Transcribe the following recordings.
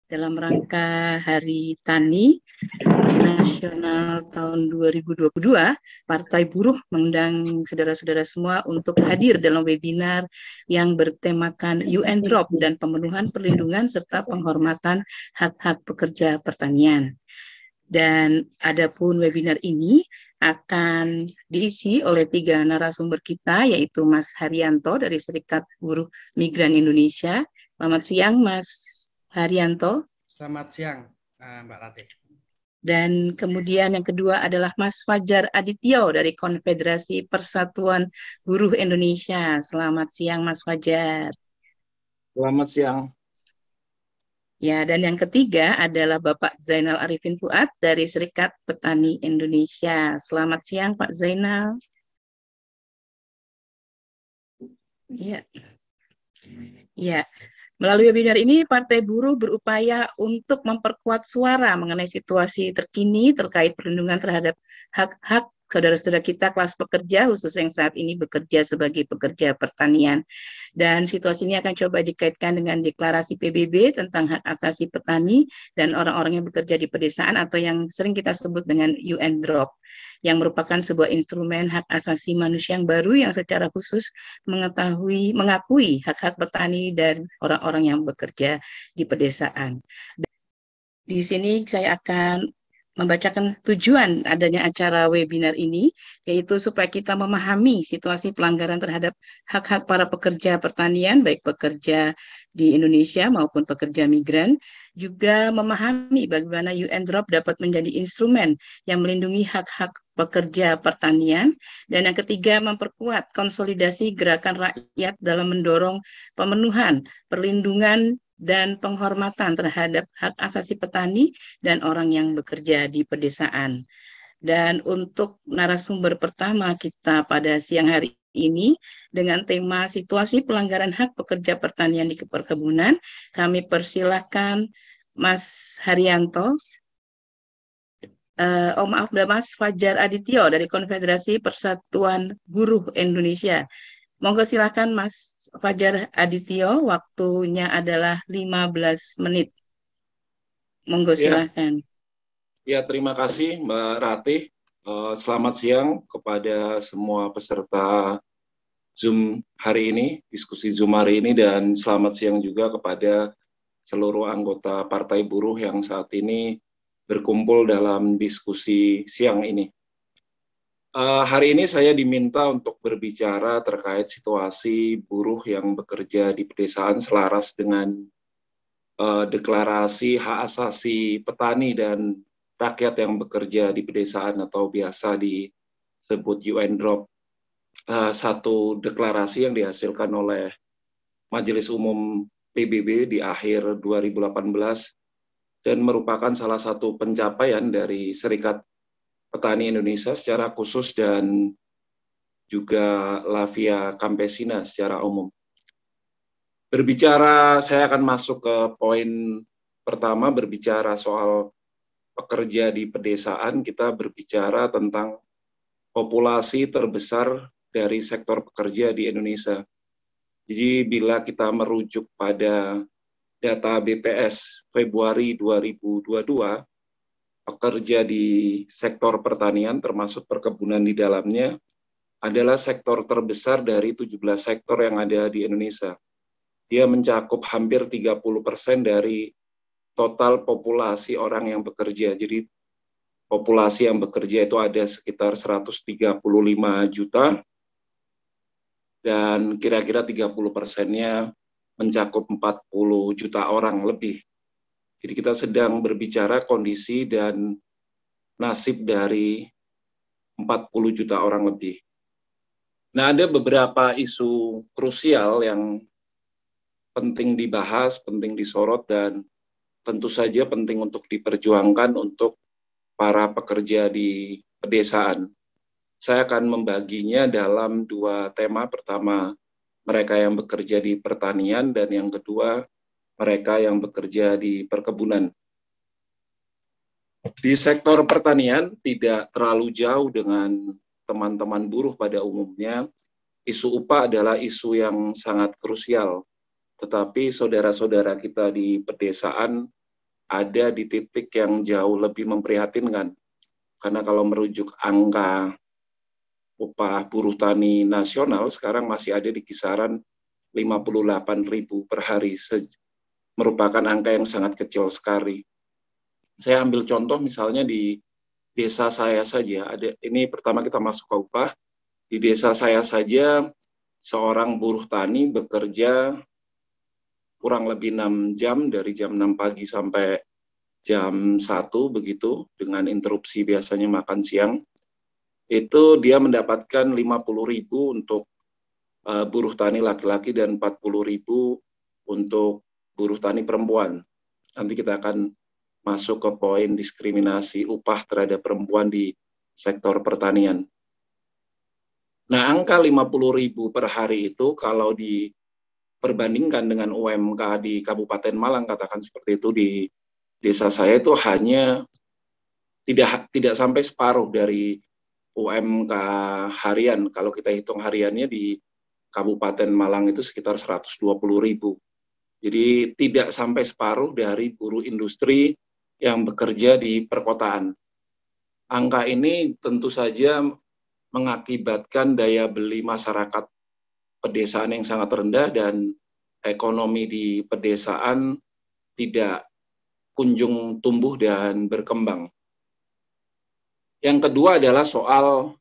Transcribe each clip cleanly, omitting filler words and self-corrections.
dalam rangka Hari Tani Nasional tahun 2022, Partai Buruh mengundang saudara-saudara semua untuk hadir dalam webinar yang bertemakan UN Drop dan pemenuhan perlindungan serta penghormatan hak-hak pekerja pertanian. Dan adapun webinar ini akan diisi oleh 3 narasumber kita, yaitu Mas Haryanto dari Serikat Buruh Migran Indonesia. Selamat siang, Mas Haryanto. Selamat siang, Mbak Ratih. Dan kemudian yang kedua adalah Mas Fajar Adityo dari Konfederasi Persatuan Buruh Indonesia. Selamat siang, Mas Fajar. Selamat siang. Ya, dan yang ketiga adalah Bapak Zainal Arifin Fuad dari Serikat Petani Indonesia. Selamat siang, Pak Zainal. Ya. Ya. Melalui webinar ini, Partai Buruh berupaya untuk memperkuat suara mengenai situasi terkini terkait perlindungan terhadap hak-hak saudara-saudara kita kelas pekerja, khusus yang saat ini bekerja sebagai pekerja pertanian. Dan situasi ini akan coba dikaitkan dengan deklarasi PBB tentang hak asasi petani dan orang-orang yang bekerja di pedesaan atau yang sering kita sebut dengan UN Drop, yang merupakan sebuah instrumen hak asasi manusia yang baru yang secara khusus mengakui hak-hak petani dan orang-orang yang bekerja di pedesaan. Di sini saya akan membacakan tujuan adanya acara webinar ini, yaitu supaya kita memahami situasi pelanggaran terhadap hak-hak para pekerja pertanian, baik pekerja di Indonesia maupun pekerja migran, juga memahami bagaimana UN Drop dapat menjadi instrumen yang melindungi hak-hak pekerja pertanian, dan yang ketiga memperkuat konsolidasi gerakan rakyat dalam mendorong pemenuhan, perlindungan, dan penghormatan terhadap hak asasi petani dan orang yang bekerja di pedesaan. Dan untuk narasumber pertama kita pada siang hari ini dengan tema situasi pelanggaran hak pekerja pertanian di perkebunan, kami persilahkan Mas Haryanto. Mas Fajar Adityo dari Konfederasi Persatuan Buruh Indonesia. Monggo silakan Mas Fajar Adityo, waktunya adalah 15 menit. Monggo silakan. Ya, terima kasih Mbak Ratih. Selamat siang kepada semua peserta Zoom hari ini, diskusi Zoom hari ini, dan selamat siang juga kepada seluruh anggota Partai Buruh yang saat ini berkumpul dalam diskusi siang ini. Hari ini saya diminta untuk berbicara terkait situasi buruh yang bekerja di pedesaan selaras dengan deklarasi hak asasi petani dan rakyat yang bekerja di pedesaan atau biasa disebut UN Drop. Satu deklarasi yang dihasilkan oleh Majelis Umum PBB di akhir 2018 dan merupakan salah satu pencapaian dari Serikat Petani Indonesia secara khusus dan juga Lavia Campesina secara umum. Saya akan masuk ke poin pertama, berbicara soal pekerja di pedesaan. Kita berbicara tentang populasi terbesar dari sektor pekerja di Indonesia. Jadi bila kita merujuk pada data BPS Februari 2022, pekerja di sektor pertanian termasuk perkebunan di dalamnya adalah sektor terbesar dari 17 sektor yang ada di Indonesia. Dia mencakup hampir 30% dari total populasi orang yang bekerja. Jadi populasi yang bekerja itu ada sekitar 135 juta dan kira-kira 30%-nya mencakup 40 juta orang lebih. Jadi kita sedang berbicara kondisi dan nasib dari 40 juta orang lebih. Nah, ada beberapa isu krusial yang penting dibahas, penting disorot, dan tentu saja penting untuk diperjuangkan untuk para pekerja di pedesaan. Saya akan membaginya dalam 2 tema. Pertama, mereka yang bekerja di pertanian, dan yang kedua, mereka yang bekerja di perkebunan. Di sektor pertanian tidak terlalu jauh dengan teman-teman buruh pada umumnya. Isu upah adalah isu yang sangat krusial. Tetapi saudara-saudara kita di pedesaan ada di titik yang jauh lebih memprihatinkan. Karena kalau merujuk angka upah buruh tani nasional sekarang masih ada di kisaran 58.000 per hari, merupakan angka yang sangat kecil sekali. Saya ambil contoh misalnya di desa saya saja, ini pertama kita masuk ke upah, di desa saya saja seorang buruh tani bekerja kurang lebih 6 jam, dari jam 6 pagi sampai jam 1 begitu, dengan interupsi biasanya makan siang. Itu dia mendapatkan 50.000 untuk buruh tani laki-laki dan 40.000 untuk buruh tani perempuan. Nanti kita akan masuk ke poin diskriminasi upah terhadap perempuan di sektor pertanian. Nah, angka 50.000 per hari itu kalau diperbandingkan dengan UMK di Kabupaten Malang, katakan seperti itu, di desa saya itu hanya tidak sampai separuh dari UMK harian. Kalau kita hitung hariannya di Kabupaten Malang itu sekitar 120.000. Jadi tidak sampai separuh dari buruh industri yang bekerja di perkotaan. Angka ini tentu saja mengakibatkan daya beli masyarakat pedesaan yang sangat rendah dan ekonomi di pedesaan tidak kunjung tumbuh dan berkembang. Yang kedua adalah soal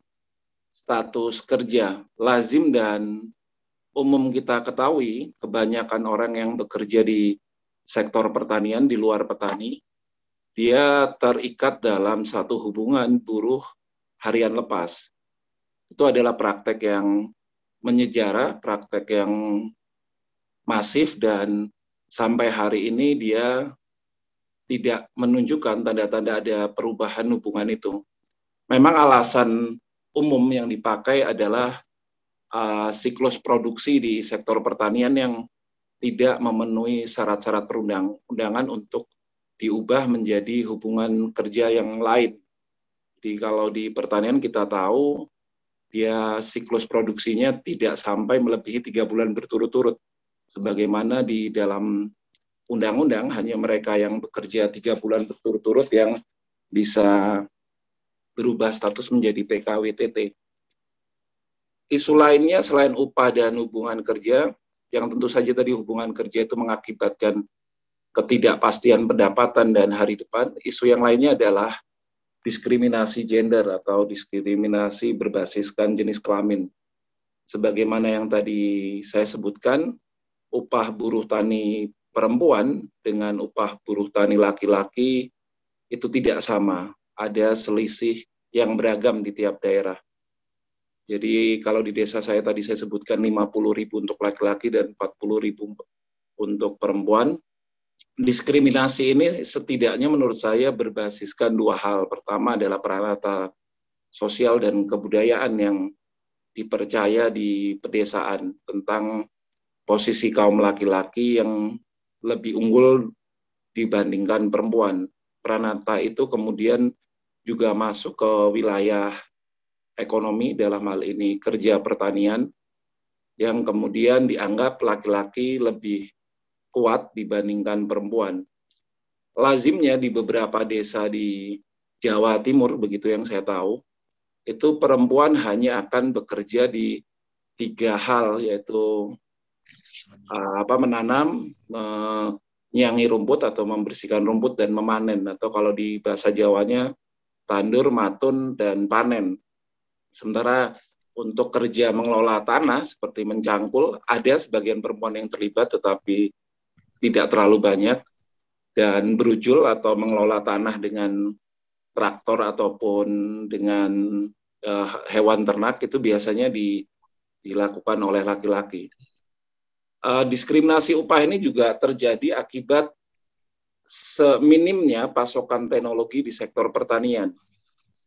status kerja. Lazim dan umum kita ketahui, kebanyakan orang yang bekerja di sektor pertanian di luar petani, dia terikat dalam satu hubungan buruh harian lepas. Itu adalah praktek yang menyejarah, praktek yang masif, dan sampai hari ini dia tidak menunjukkan tanda-tanda ada perubahan hubungan itu. Memang alasan umum yang dipakai adalah siklus produksi di sektor pertanian yang tidak memenuhi syarat-syarat perundang-undangan untuk diubah menjadi hubungan kerja yang lain. Jadi kalau di pertanian kita tahu dia siklus produksinya tidak sampai melebihi 3 bulan berturut-turut. Sebagaimana di dalam undang-undang hanya mereka yang bekerja 3 bulan berturut-turut yang bisa berubah status menjadi PKWTT. Isu lainnya selain upah dan hubungan kerja, yang tentu saja tadi hubungan kerja itu mengakibatkan ketidakpastian pendapatan dan hari depan, isu yang lainnya adalah diskriminasi gender atau diskriminasi berbasiskan jenis kelamin. Sebagaimana yang tadi saya sebutkan, upah buruh tani perempuan dengan upah buruh tani laki-laki itu tidak sama. Ada selisih yang beragam di tiap daerah. Jadi kalau di desa saya tadi saya sebutkan 50.000 untuk laki-laki dan 40.000 untuk perempuan. Diskriminasi ini setidaknya menurut saya berbasiskan dua hal. Pertama adalah peranata sosial dan kebudayaan yang dipercaya di pedesaan tentang posisi kaum laki-laki yang lebih unggul dibandingkan perempuan. Peranata itu kemudian juga masuk ke wilayah ekonomi, dalam hal ini kerja pertanian, yang kemudian dianggap laki-laki lebih kuat dibandingkan perempuan. Lazimnya di beberapa desa di Jawa Timur, begitu yang saya tahu, itu perempuan hanya akan bekerja di 3 hal, yaitu menanam, menyiangi rumput atau membersihkan rumput, dan memanen, atau kalau di bahasa Jawanya tandur, matun, dan panen. Sementara untuk kerja mengelola tanah seperti mencangkul, ada sebagian perempuan yang terlibat tetapi tidak terlalu banyak, dan berujul atau mengelola tanah dengan traktor ataupun dengan hewan ternak itu biasanya dilakukan oleh laki-laki. Diskriminasi upah ini juga terjadi akibat seminimnya pasokan teknologi di sektor pertanian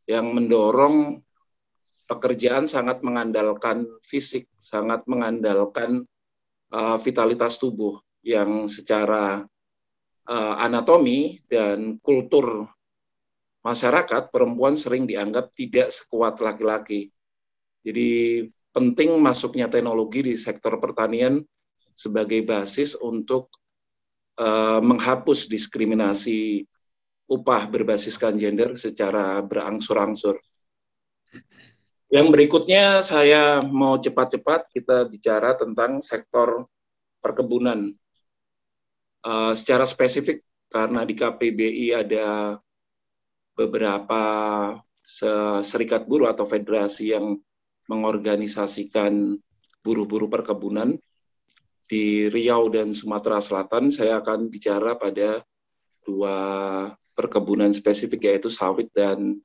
yang mendorong pekerjaan sangat mengandalkan fisik, sangat mengandalkan vitalitas tubuh yang secara anatomi dan kultur masyarakat, perempuan sering dianggap tidak sekuat laki-laki. Jadi penting masuknya teknologi di sektor pertanian sebagai basis untuk menghapus diskriminasi upah berbasiskan gender secara berangsur-angsur. Yang berikutnya saya mau cepat-cepat kita bicara tentang sektor perkebunan. Secara spesifik karena di KPBI ada beberapa serikat buruh atau federasi yang mengorganisasikan buruh-buruh perkebunan di Riau dan Sumatera Selatan. Saya akan bicara pada dua perkebunan spesifik, yaitu sawit dan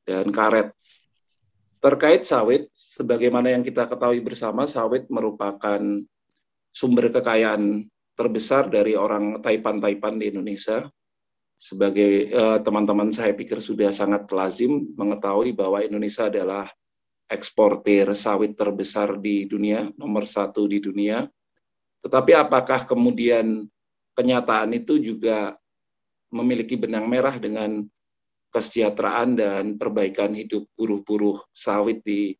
karet. Terkait sawit, sebagaimana yang kita ketahui bersama, sawit merupakan sumber kekayaan terbesar dari orang Taipan di Indonesia. Sebagai teman-teman saya pikir sudah sangat lazim mengetahui bahwa Indonesia adalah eksportir sawit terbesar di dunia, nomor 1 di dunia. Tetapi apakah kemudian kenyataan itu juga memiliki benang merah dengan kesejahteraan dan perbaikan hidup buruh-buruh sawit di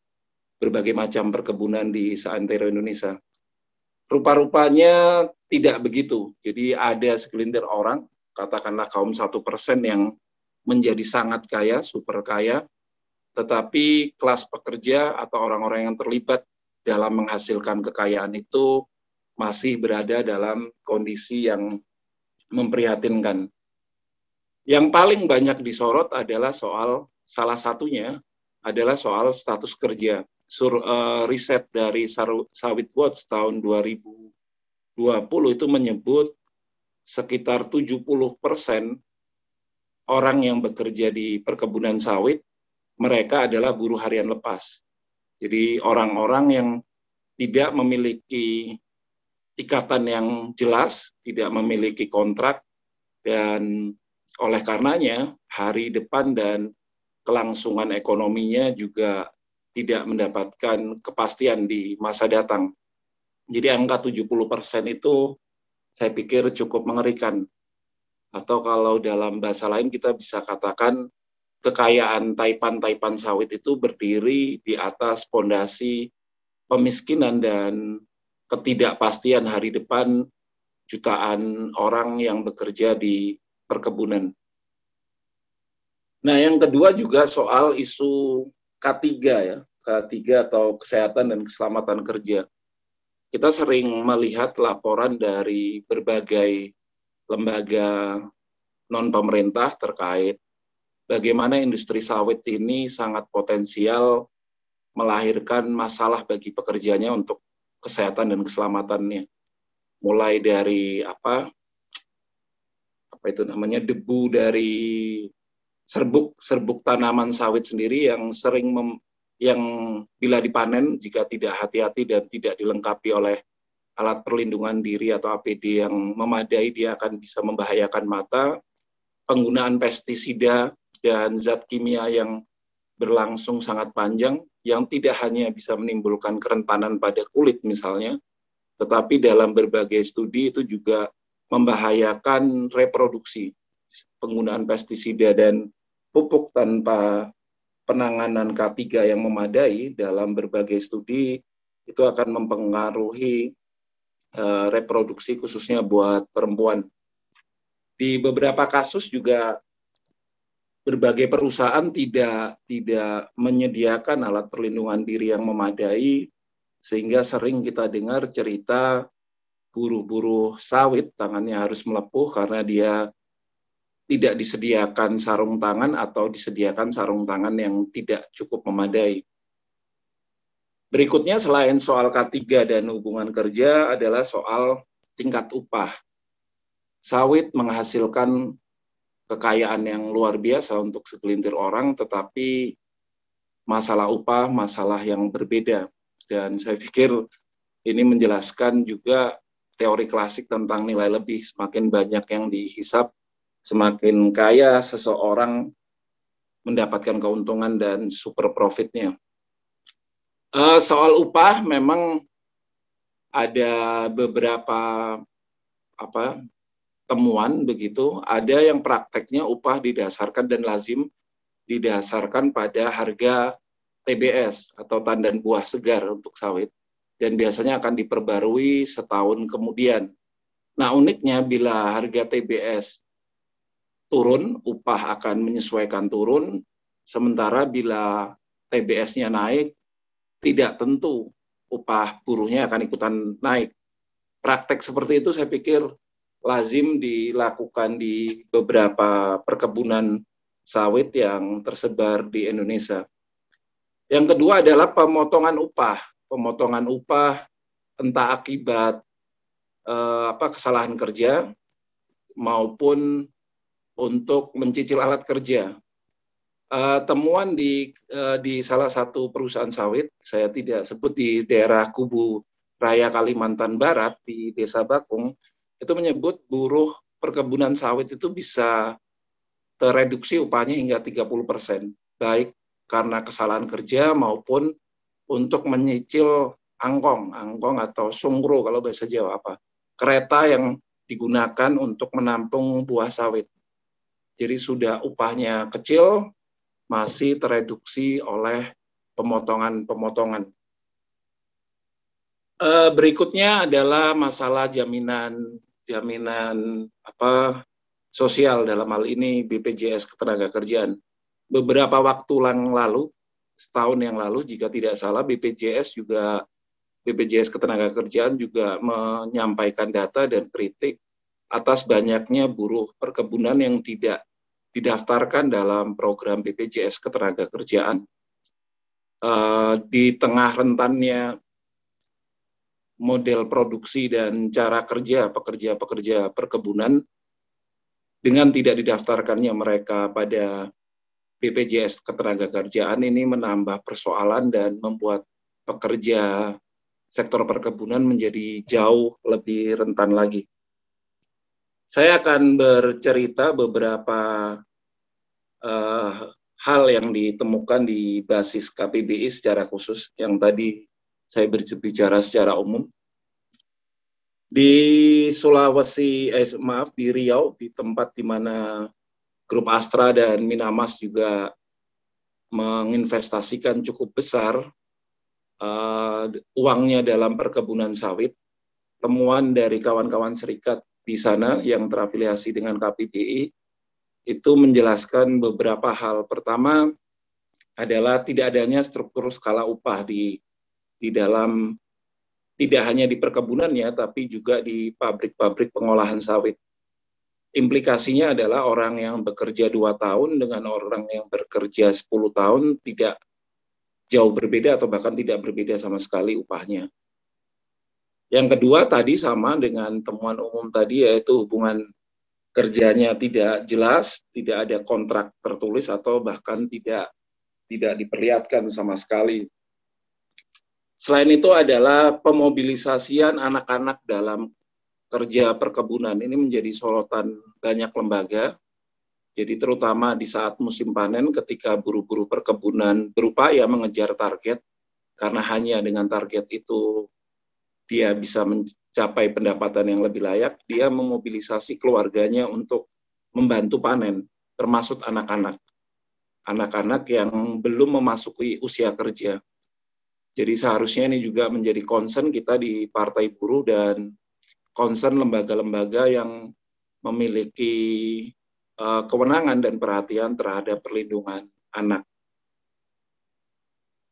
berbagai macam perkebunan di seantero Indonesia? Rupa-rupanya tidak begitu. Jadi ada segelintir orang, katakanlah kaum 1% yang menjadi sangat kaya, super kaya, tetapi kelas pekerja atau orang-orang yang terlibat dalam menghasilkan kekayaan itu masih berada dalam kondisi yang memprihatinkan. Yang paling banyak disorot adalah salah satunya adalah soal status kerja. Riset dari Sawit Watch tahun 2020 itu menyebut sekitar 70% orang yang bekerja di perkebunan sawit, mereka adalah buruh harian lepas. Jadi orang-orang yang tidak memiliki ikatan yang jelas, tidak memiliki kontrak, dan oleh karenanya, hari depan dan kelangsungan ekonominya juga tidak mendapatkan kepastian di masa datang. Jadi angka 70% itu saya pikir cukup mengerikan. Atau kalau dalam bahasa lain kita bisa katakan kekayaan Taipan sawit itu berdiri di atas fondasi pemiskinan dan ketidakpastian hari depan jutaan orang yang bekerja di perkebunan. Nah, yang kedua juga soal isu K3 ya, K3 atau kesehatan dan keselamatan kerja. Kita sering melihat laporan dari berbagai lembaga non-pemerintah terkait bagaimana industri sawit ini sangat potensial melahirkan masalah bagi pekerjanya untuk kesehatan dan keselamatannya. Mulai dari debu dari serbuk tanaman sawit sendiri yang yang bila dipanen jika tidak hati-hati dan tidak dilengkapi oleh alat perlindungan diri atau APD yang memadai, dia akan bisa membahayakan mata. Penggunaan pestisida dan zat kimia yang berlangsung sangat panjang yang tidak hanya bisa menimbulkan kerentanan pada kulit misalnya, tetapi dalam berbagai studi itu juga membahayakan reproduksi. Penggunaan pestisida dan pupuk tanpa penanganan K3 yang memadai dalam berbagai studi itu akan mempengaruhi reproduksi khususnya buat perempuan. Di beberapa kasus juga berbagai perusahaan tidak menyediakan alat perlindungan diri yang memadai, sehingga sering kita dengar cerita buruh-buruh sawit tangannya harus melepuh karena dia tidak disediakan sarung tangan atau disediakan sarung tangan yang tidak cukup memadai. Berikutnya selain soal K3 dan hubungan kerja adalah soal tingkat upah. Sawit menghasilkan kekayaan yang luar biasa untuk segelintir orang, tetapi masalah upah, masalah yang berbeda. Dan saya pikir ini menjelaskan juga teori klasik tentang nilai lebih. Semakin banyak yang dihisap, semakin kaya seseorang mendapatkan keuntungan dan super profitnya. Soal upah memang ada beberapa temuan begitu. Ada yang prakteknya upah didasarkan dan lazim didasarkan pada harga TBS atau tandan buah segar untuk sawit, dan biasanya akan diperbarui setahun kemudian. Nah, uniknya bila harga TBS turun, upah akan menyesuaikan turun, sementara bila TBS-nya naik, tidak tentu upah buruhnya akan ikutan naik. Praktek seperti itu saya pikir lazim dilakukan di beberapa perkebunan sawit yang tersebar di Indonesia. Yang kedua adalah pemotongan upah. Pemotongan upah entah akibat kesalahan kerja maupun untuk mencicil alat kerja. Temuan di salah satu perusahaan sawit, saya tidak sebut, di daerah Kubu Raya Kalimantan Barat di Desa Bakung, itu menyebut buruh perkebunan sawit itu bisa tereduksi upahnya hingga 30%, baik karena kesalahan kerja maupun untuk menyicil angkong atau sungro kalau bahasa Jawa kereta yang digunakan untuk menampung buah sawit. Jadi sudah upahnya kecil, masih tereduksi oleh pemotongan. Berikutnya adalah masalah jaminan sosial, dalam hal ini BPJS Ketenagakerjaan. Beberapa waktu yang lalu, setahun yang lalu jika tidak salah, BPJS Ketenagakerjaan juga menyampaikan data dan kritik atas banyaknya buruh perkebunan yang tidak didaftarkan dalam program BPJS Ketenagakerjaan. Di tengah rentannya model produksi dan cara kerja pekerja perkebunan, dengan tidak didaftarkannya mereka pada BPJS Ketenagakerjaan ini menambah persoalan dan membuat pekerja sektor perkebunan menjadi jauh lebih rentan lagi. Saya akan bercerita beberapa hal yang ditemukan di basis KPBI secara khusus, yang tadi saya berbicara secara umum. Di di Riau, di tempat di mana Grup Astra dan Minamas juga menginvestasikan cukup besar uangnya dalam perkebunan sawit, temuan dari kawan-kawan serikat di sana yang terafiliasi dengan KPBI itu menjelaskan beberapa hal. Pertama adalah tidak adanya struktur skala upah di dalam, tidak hanya di perkebunannya, tapi juga di pabrik-pabrik pengolahan sawit. Implikasinya adalah orang yang bekerja 2 tahun dengan orang yang bekerja 10 tahun tidak jauh berbeda atau bahkan tidak berbeda sama sekali upahnya. Yang kedua tadi sama dengan temuan umum tadi, yaitu hubungan kerjanya tidak jelas, tidak ada kontrak tertulis atau bahkan tidak diperlihatkan sama sekali. Selain itu adalah pemobilisasian anak-anak dalam kerja perkebunan. Ini menjadi sorotan banyak lembaga. Jadi terutama di saat musim panen ketika buruh-buruh perkebunan berupaya mengejar target, karena hanya dengan target itu dia bisa mencapai pendapatan yang lebih layak, dia memobilisasi keluarganya untuk membantu panen, termasuk anak-anak. Anak-anak yang belum memasuki usia kerja. Jadi seharusnya ini juga menjadi concern kita di Partai Buruh dan concern lembaga-lembaga yang memiliki kewenangan dan perhatian terhadap perlindungan anak.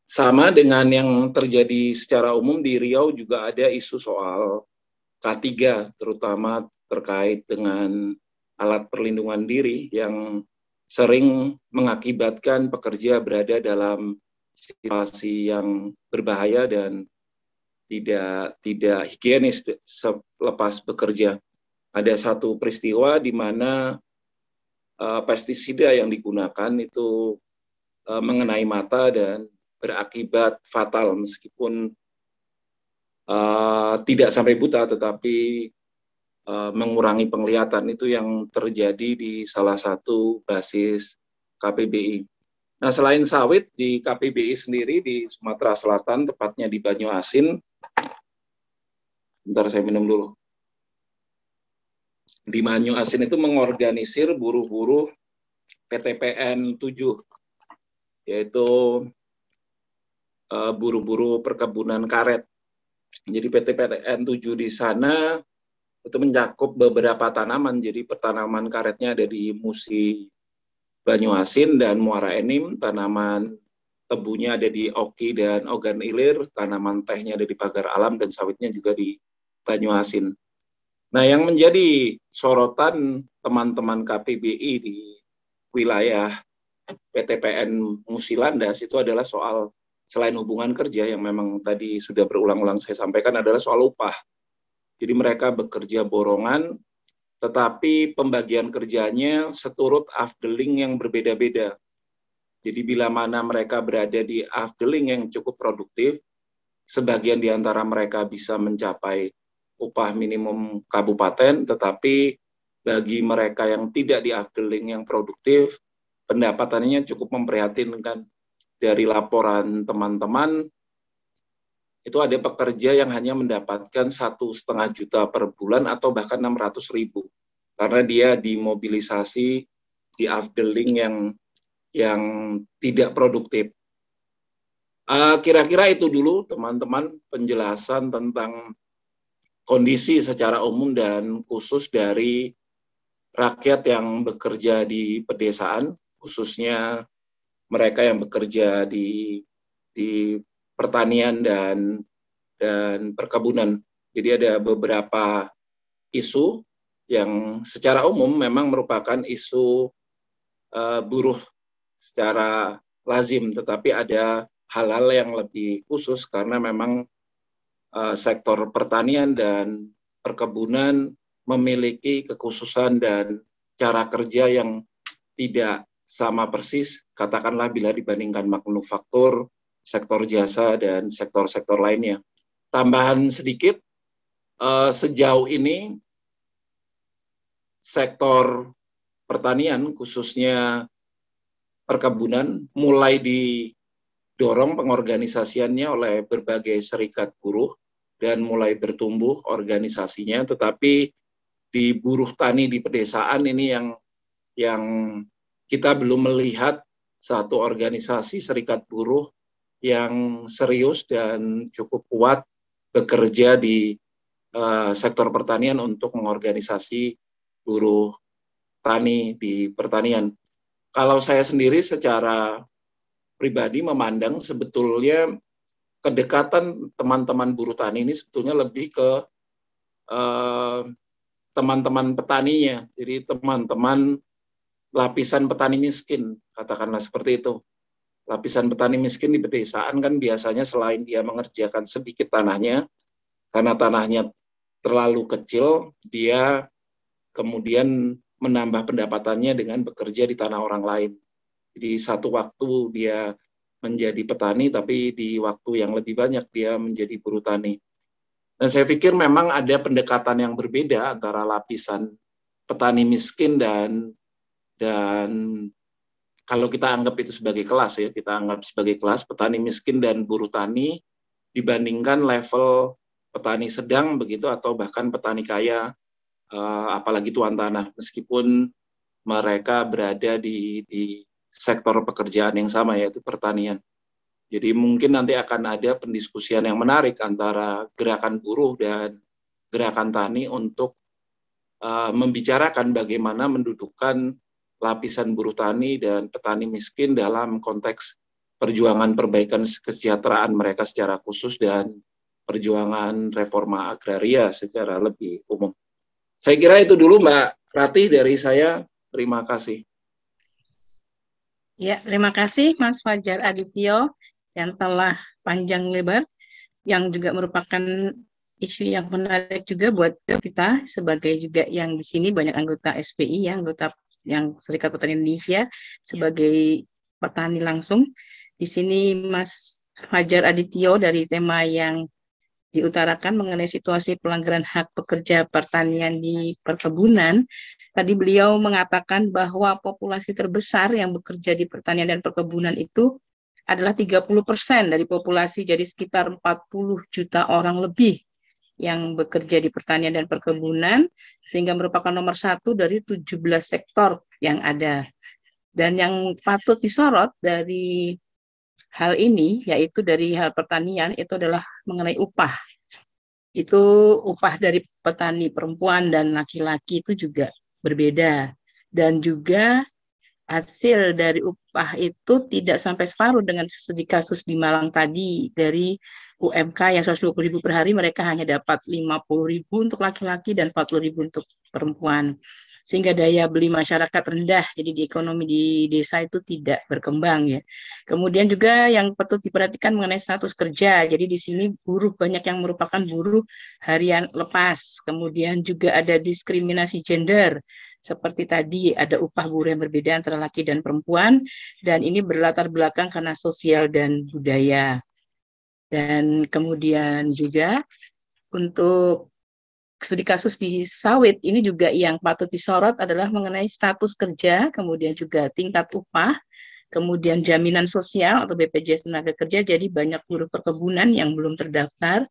Sama dengan yang terjadi secara umum di Riau juga ada isu soal K3, terutama terkait dengan alat perlindungan diri yang sering mengakibatkan pekerja berada dalam situasi yang berbahaya dan tidak higienis selepas bekerja. Ada satu peristiwa di mana pestisida yang digunakan itu mengenai mata dan berakibat fatal, meskipun tidak sampai buta tetapi mengurangi penglihatan. Itu yang terjadi di salah satu basis KPBI. Nah, selain sawit, di KPBI sendiri di Sumatera Selatan, tepatnya di Banyuasin, bentar saya minum dulu. Di Banyuasin itu mengorganisir buruh-buruh PTPN 7, yaitu buruh-buruh perkebunan karet. Jadi PTPN 7 di sana itu mencakup beberapa tanaman. Jadi tanaman karetnya ada di Musi Banyuasin dan Muara Enim, tanaman tebunya ada di Oki dan Ogan Ilir, tanaman tehnya ada di Pagar Alam, dan sawitnya juga di Banyuasin. Nah, yang menjadi sorotan teman-teman KPBI di wilayah PTPN Musilandas itu adalah soal, selain hubungan kerja yang memang tadi sudah berulang-ulang saya sampaikan, adalah soal upah. Jadi mereka bekerja borongan, tetapi pembagian kerjanya seturut afdeling yang berbeda-beda. Jadi bila mana mereka berada di afdeling yang cukup produktif, sebagian di antara mereka bisa mencapai upah minimum kabupaten, tetapi bagi mereka yang tidak di afdeling yang produktif, pendapatannya cukup memprihatinkan. Dari laporan teman-teman, itu ada pekerja yang hanya mendapatkan 1,5 juta per bulan atau bahkan 600.000 karena dia dimobilisasi di afdeling yang tidak produktif. Kira-kira itu dulu teman-teman penjelasan tentang kondisi secara umum dan khusus dari rakyat yang bekerja di pedesaan, khususnya mereka yang bekerja di pertanian dan perkebunan. Jadi ada beberapa isu yang secara umum memang merupakan isu buruh secara lazim, tetapi ada hal-hal yang lebih khusus karena memang sektor pertanian dan perkebunan memiliki kekhususan dan cara kerja yang tidak sama persis, katakanlah bila dibandingkan manufaktur, sektor jasa, dan sektor-sektor lainnya. Tambahan sedikit, sejauh ini sektor pertanian, khususnya perkebunan, mulai didorong pengorganisasiannya oleh berbagai serikat buruh dan mulai bertumbuh organisasinya, tetapi di buruh tani di pedesaan ini yang kita belum melihat satu organisasi serikat buruh yang serius dan cukup kuat bekerja di sektor pertanian untuk mengorganisasi buruh tani di pertanian. Kalau saya sendiri secara pribadi memandang sebetulnya kedekatan teman-teman buruh tani ini sebetulnya lebih ke teman-teman petaninya. Jadi teman-teman lapisan petani miskin, katakanlah seperti itu. Lapisan petani miskin di pedesaan kan biasanya selain dia mengerjakan sedikit tanahnya, karena tanahnya terlalu kecil, dia kemudian menambah pendapatannya dengan bekerja di tanah orang lain. Jadi satu waktu dia menjadi petani, tapi di waktu yang lebih banyak dia menjadi buruh tani. Dan saya pikir memang ada pendekatan yang berbeda antara lapisan petani miskin dan kalau kita anggap itu sebagai kelas, ya, kita anggap sebagai kelas petani miskin dan buruh tani dibandingkan level petani sedang begitu atau bahkan petani kaya, apalagi tuan tanah, meskipun mereka berada di sektor pekerjaan yang sama, yaitu pertanian. Jadi mungkin nanti akan ada pendiskusian yang menarik antara gerakan buruh dan gerakan tani untuk membicarakan bagaimana mendudukkan lapisan buruh tani dan petani miskin dalam konteks perjuangan perbaikan kesejahteraan mereka secara khusus dan perjuangan reforma agraria secara lebih umum. Saya kira itu dulu Mbak Ratih dari saya. Terima kasih. Ya, terima kasih Mas Fajar Adityo yang telah panjang lebar, yang juga merupakan isu yang menarik juga buat kita sebagai juga yang di sini banyak anggota SPI, ya, anggota yang Serikat Petani Indonesia sebagai petani langsung. Di sini Mas Fajar Adityo dari tema yang diutarakan mengenai situasi pelanggaran hak pekerja pertanian di perkebunan. Tadi beliau mengatakan bahwa populasi terbesar yang bekerja di pertanian dan perkebunan itu adalah 30% dari populasi, jadi sekitar 40 juta orang lebih yang bekerja di pertanian dan perkebunan, sehingga merupakan nomor 1 dari 17 sektor yang ada. Dan yang patut disorot dari hal ini, yaitu dari hal pertanian, itu adalah mengenai upah. itu upah dari petani perempuan dan laki-laki itu juga berbeda. Dan juga hasil dari upah itu tidak sampai separuh dengan studi kasus di Malang tadi. Dari UMK yang 120.000 per hari, mereka hanya dapat 50.000 untuk laki-laki dan 40.000 untuk perempuan. Sehingga daya beli masyarakat rendah, jadi di ekonomi di desa itu tidak berkembang ya. Kemudian juga yang patut diperhatikan mengenai status kerja. Jadi di sini buruh banyak yang merupakan buruh harian lepas. Kemudian juga ada diskriminasi gender. Seperti tadi ada upah buruh yang berbeda antara laki dan perempuan, dan ini berlatar belakang karena sosial dan budaya. Dan kemudian juga untuk studi kasus di sawit ini juga yang patut disorot adalah mengenai status kerja, kemudian juga tingkat upah, kemudian jaminan sosial atau BPJS tenaga kerja. Jadi banyak buruh perkebunan yang belum terdaftar,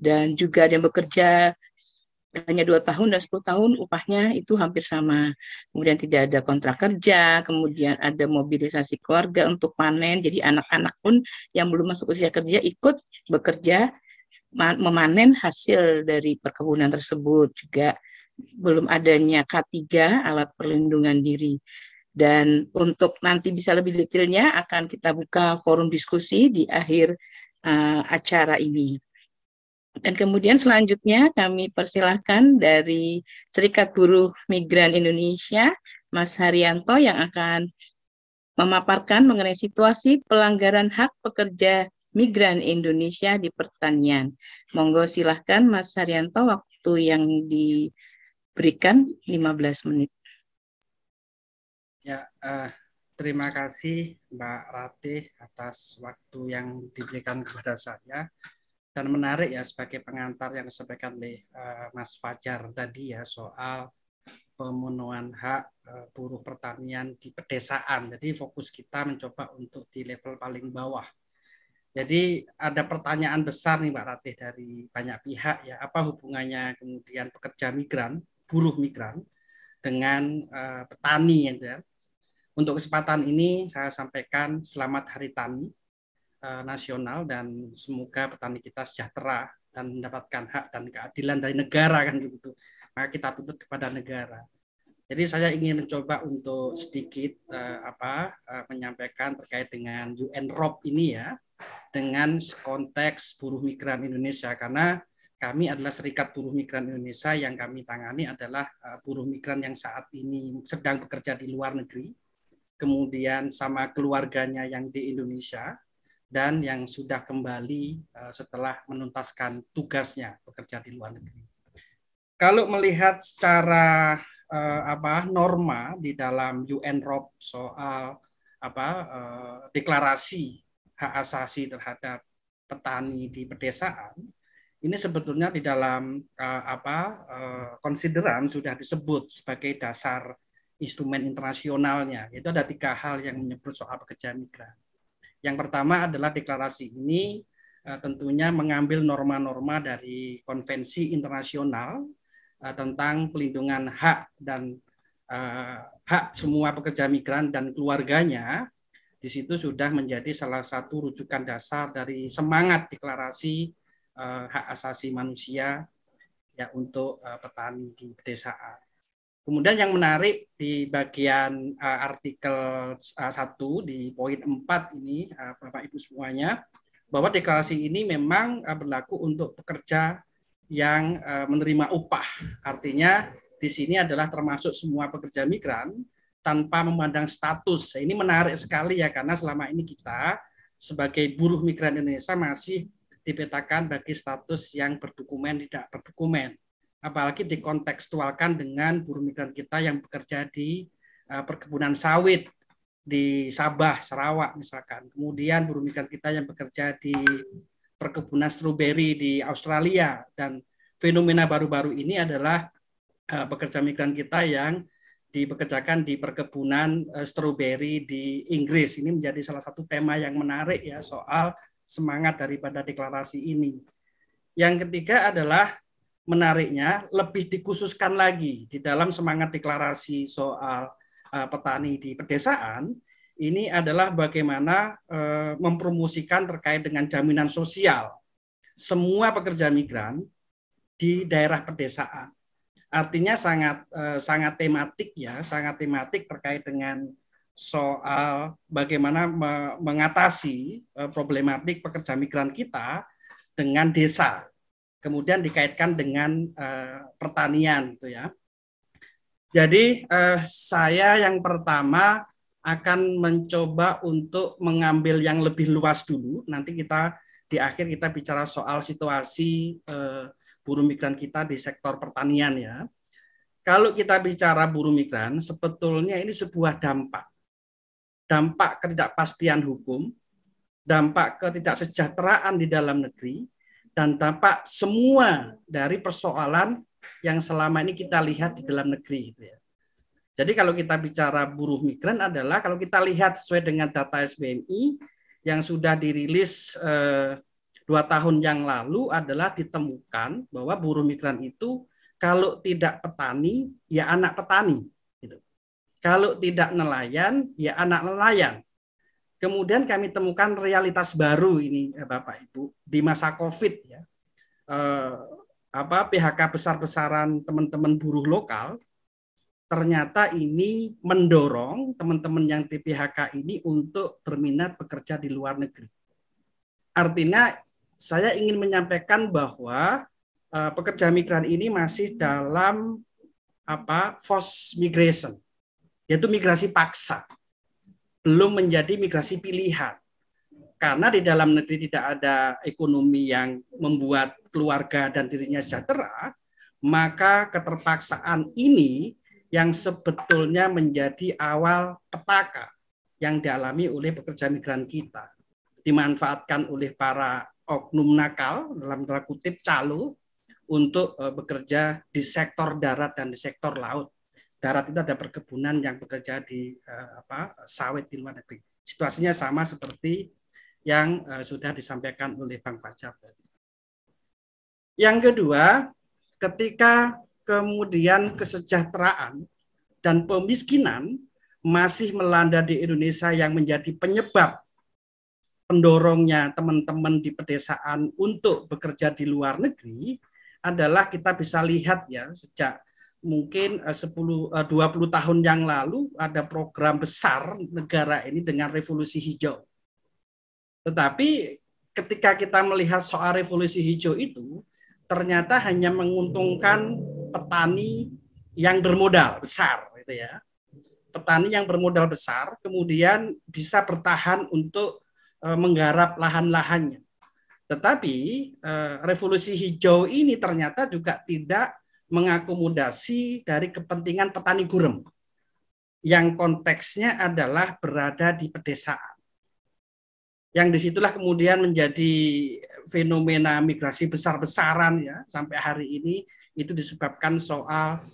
dan juga ada yang bekerja hanya 2 tahun dan 10 tahun upahnya itu hampir sama. Kemudian tidak ada kontrak kerja, kemudian ada mobilisasi keluarga untuk panen. Jadi anak-anak pun yang belum masuk usia kerja ikut bekerja memanen hasil dari perkebunan tersebut. Juga belum adanya K3, alat perlindungan diri. Dan untuk nanti bisa lebih detailnya akan kita buka forum diskusi di akhir acara ini. Dan kemudian selanjutnya kami persilahkan dari Serikat Buruh Migran Indonesia, Mas Haryanto, yang akan memaparkan mengenai situasi pelanggaran hak pekerja migran Indonesia di pertanian. Monggo silahkan Mas Haryanto, waktu yang diberikan 15 menit. Ya, terima kasih Mbak Ratih atas waktu yang diberikan kepada saya. Dan menarik ya sebagai pengantar yang disampaikan oleh Mas Fajar tadi ya soal pemenuhan hak buruh pertanian di pedesaan. Jadi fokus kita mencoba untuk di level paling bawah. Jadi ada pertanyaan besar nih Mbak Ratih dari banyak pihak ya, apa hubungannya kemudian pekerja migran, buruh migran dengan petani ya. Untuk kesempatan ini saya sampaikan selamat Hari Tani nasional dan semoga petani kita sejahtera dan mendapatkan hak dan keadilan dari negara kan begitu. Maka kita tuntut kepada negara. Jadi saya ingin mencoba untuk sedikit menyampaikan terkait dengan UNROP ini ya, dengan konteks buruh migran Indonesia, karena kami adalah Serikat Buruh Migran Indonesia. Yang kami tangani adalah buruh migran yang saat ini sedang bekerja di luar negeri, kemudian sama keluarganya yang di Indonesia, dan yang sudah kembali setelah menuntaskan tugasnya bekerja di luar negeri. Kalau melihat secara norma di dalam UNROP soal deklarasi hak asasi terhadap petani di pedesaan, ini sebetulnya di dalam konsideran sudah disebut sebagai dasar instrumen internasionalnya. Itu ada 3 hal yang menyebut soal pekerja migran. Yang pertama adalah deklarasi ini tentunya mengambil norma-norma dari konvensi internasional tentang pelindungan hak dan hak semua pekerja migran dan keluarganya. Di situ sudah menjadi salah satu rujukan dasar dari semangat deklarasi hak asasi manusia ya untuk petani di pedesaan. Kemudian yang menarik di bagian artikel 1 di poin 4 ini, Bapak Ibu semuanya, bahwa deklarasi ini memang berlaku untuk pekerja yang menerima upah. Artinya di sini adalah termasuk semua pekerja migran tanpa memandang status. Ini menarik sekali ya, karena selama ini kita sebagai buruh migran Indonesia masih dipetakan bagi status yang berdokumen, tidak berdokumen. Apalagi dikontekstualkan dengan buruh migran kita yang bekerja di perkebunan sawit di Sabah, Sarawak misalkan. Kemudian buruh migran kita yang bekerja di perkebunan stroberi di Australia. Dan fenomena baru-baru ini adalah pekerja migran kita yang dipekerjakan di perkebunan stroberi di Inggris. Ini menjadi salah satu tema yang menarik ya soal semangat daripada deklarasi ini. Yang ketiga adalah menariknya lebih dikhususkan lagi di dalam semangat deklarasi soal petani di pedesaan. Ini adalah bagaimana mempromosikan terkait dengan jaminan sosial. Semua pekerja migran di daerah pedesaan. Artinya sangat tematik ya, sangat tematik terkait dengan soal bagaimana mengatasi problematik pekerja migran kita dengan desa. Kemudian dikaitkan dengan pertanian gitu ya. Jadi saya yang pertama akan mencoba untuk mengambil yang lebih luas dulu. Nanti kita di akhir kita bicara soal situasi buruh migran kita di sektor pertanian ya. Kalau kita bicara buruh migran, sebetulnya ini sebuah dampak ketidakpastian hukum, dampak ketidaksejahteraan di dalam negeri, dan dampak semua dari persoalan yang selama ini kita lihat di dalam negeri. Gitu ya. Jadi kalau kita bicara buruh migran adalah kalau kita lihat sesuai dengan data SBMI yang sudah dirilis 2 tahun yang lalu adalah ditemukan bahwa buruh migran itu kalau tidak petani, ya anak petani. Gitu. Kalau tidak nelayan, ya anak nelayan. Kemudian kami temukan realitas baru ini, Bapak Ibu, di masa COVID ya. PHK besar-besaran teman-teman buruh lokal, ternyata ini mendorong teman-teman yang di PHK ini untuk berminat bekerja di luar negeri. Artinya saya ingin menyampaikan bahwa pekerja migran ini masih dalam forced migration, yaitu migrasi paksa, belum menjadi migrasi pilihan. Karena di dalam negeri tidak ada ekonomi yang membuat keluarga dan dirinya sejahtera, maka keterpaksaan ini yang sebetulnya menjadi awal petaka yang dialami oleh pekerja migran kita. Dimanfaatkan oleh para oknum nakal, dalam tanda kutip calo, untuk bekerja di sektor darat dan di sektor laut. Darat itu ada perkebunan yang bekerja di sawit di luar negeri. Situasinya sama seperti yang sudah disampaikan oleh Bang Fajar tadi. Yang kedua, ketika kemudian kesejahteraan dan pemiskinan masih melanda di Indonesia yang menjadi penyebab pendorongnya teman-teman di pedesaan untuk bekerja di luar negeri adalah kita bisa lihat ya sejak mungkin 20 tahun yang lalu ada program besar negara ini dengan revolusi hijau. Tetapi ketika kita melihat soal revolusi hijau itu ternyata hanya menguntungkan petani yang bermodal besar gitu ya. Petani yang bermodal besar kemudian bisa bertahan untuk menggarap lahan-lahannya. Tetapi revolusi hijau ini ternyata juga tidak mengakomodasi dari kepentingan petani gurem yang konteksnya adalah berada di pedesaan. Yang disitulah kemudian menjadi fenomena migrasi besar-besaran ya sampai hari ini itu disebabkan soal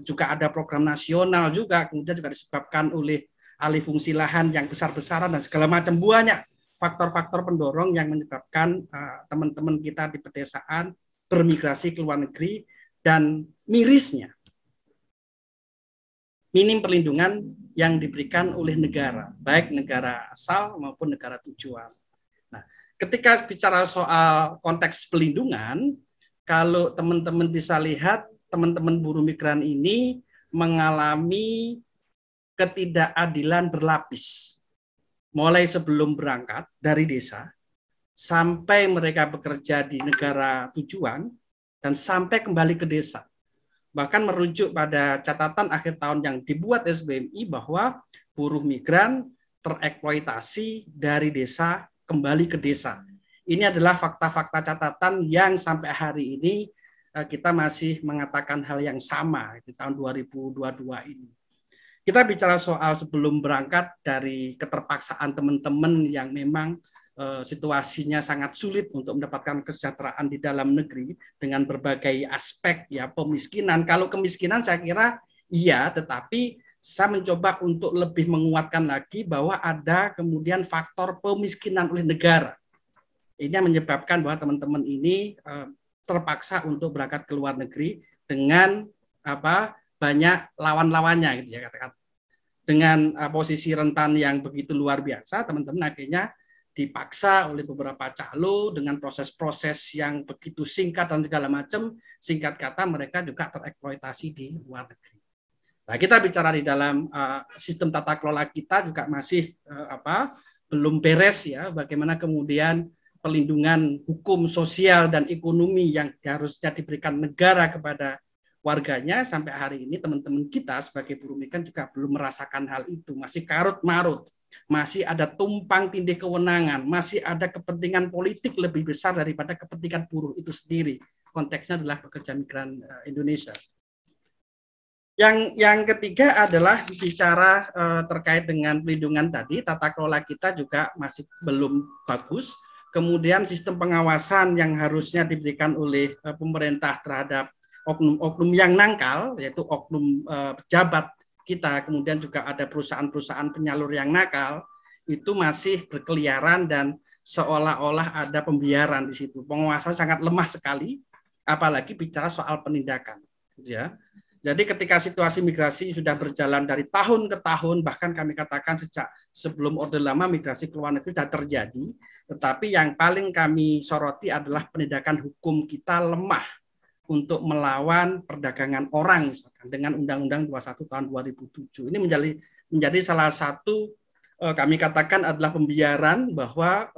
juga ada program nasional juga kemudian juga disebabkan oleh alih fungsi lahan yang besar-besaran dan segala macam banyak faktor-faktor pendorong yang menyebabkan teman-teman kita di pedesaan bermigrasi ke luar negeri dan mirisnya minim perlindungan yang diberikan oleh negara, baik negara asal maupun negara tujuan. Nah, ketika bicara soal konteks pelindungan, kalau teman-teman bisa lihat, teman-teman buruh migran ini mengalami ketidakadilan berlapis. Mulai sebelum berangkat dari desa, sampai mereka bekerja di negara tujuan, dan sampai kembali ke desa. Bahkan merujuk pada catatan akhir tahun yang dibuat SBMI bahwa buruh migran tereksploitasi dari desa kembali ke desa. Ini adalah fakta-fakta catatan yang sampai hari ini kita masih mengatakan hal yang sama di tahun 2022 ini. Kita bicara soal sebelum berangkat dari keterpaksaan teman-teman yang memang situasinya sangat sulit untuk mendapatkan kesejahteraan di dalam negeri dengan berbagai aspek ya pemiskinan. Kalau kemiskinan saya kira iya, tetapi saya mencoba untuk lebih menguatkan lagi bahwa ada kemudian faktor pemiskinan oleh negara. Ini yang menyebabkan bahwa teman-teman ini terpaksa untuk berangkat ke luar negeri dengan banyak lawan-lawannya gitu ya katakan. Dengan posisi rentan yang begitu luar biasa, teman-teman akhirnya dipaksa oleh beberapa calo dengan proses-proses yang begitu singkat dan segala macam, singkat kata mereka juga tereksploitasi di luar negeri. Nah, kita bicara di dalam sistem tata kelola kita juga masih belum beres ya, bagaimana kemudian pelindungan hukum sosial dan ekonomi yang harusnya diberikan negara kepada warganya. Sampai hari ini teman-teman kita sebagai buruh migran juga belum merasakan hal itu, masih karut-marut, masih ada tumpang tindih kewenangan, masih ada kepentingan politik lebih besar daripada kepentingan buruh itu sendiri. Konteksnya adalah pekerja migran Indonesia. Yang ketiga adalah bicara terkait dengan pelindungan tadi, tata kelola kita juga masih belum bagus. Kemudian sistem pengawasan yang harusnya diberikan oleh pemerintah terhadap oknum-oknum yang nakal, yaitu oknum pejabat kita, kemudian juga ada perusahaan-perusahaan penyalur yang nakal, itu masih berkeliaran dan seolah-olah ada pembiaran di situ. Pengawasan sangat lemah sekali, apalagi bicara soal penindakan. Ya. Jadi ketika situasi migrasi sudah berjalan dari tahun ke tahun, bahkan kami katakan sejak sebelum Orde Lama migrasi ke luar negeri sudah terjadi, tetapi yang paling kami soroti adalah penindakan hukum kita lemah untuk melawan perdagangan orang, misalkan dengan Undang-Undang 21 tahun 2007. Ini menjadi salah satu kami katakan adalah pembiaran bahwa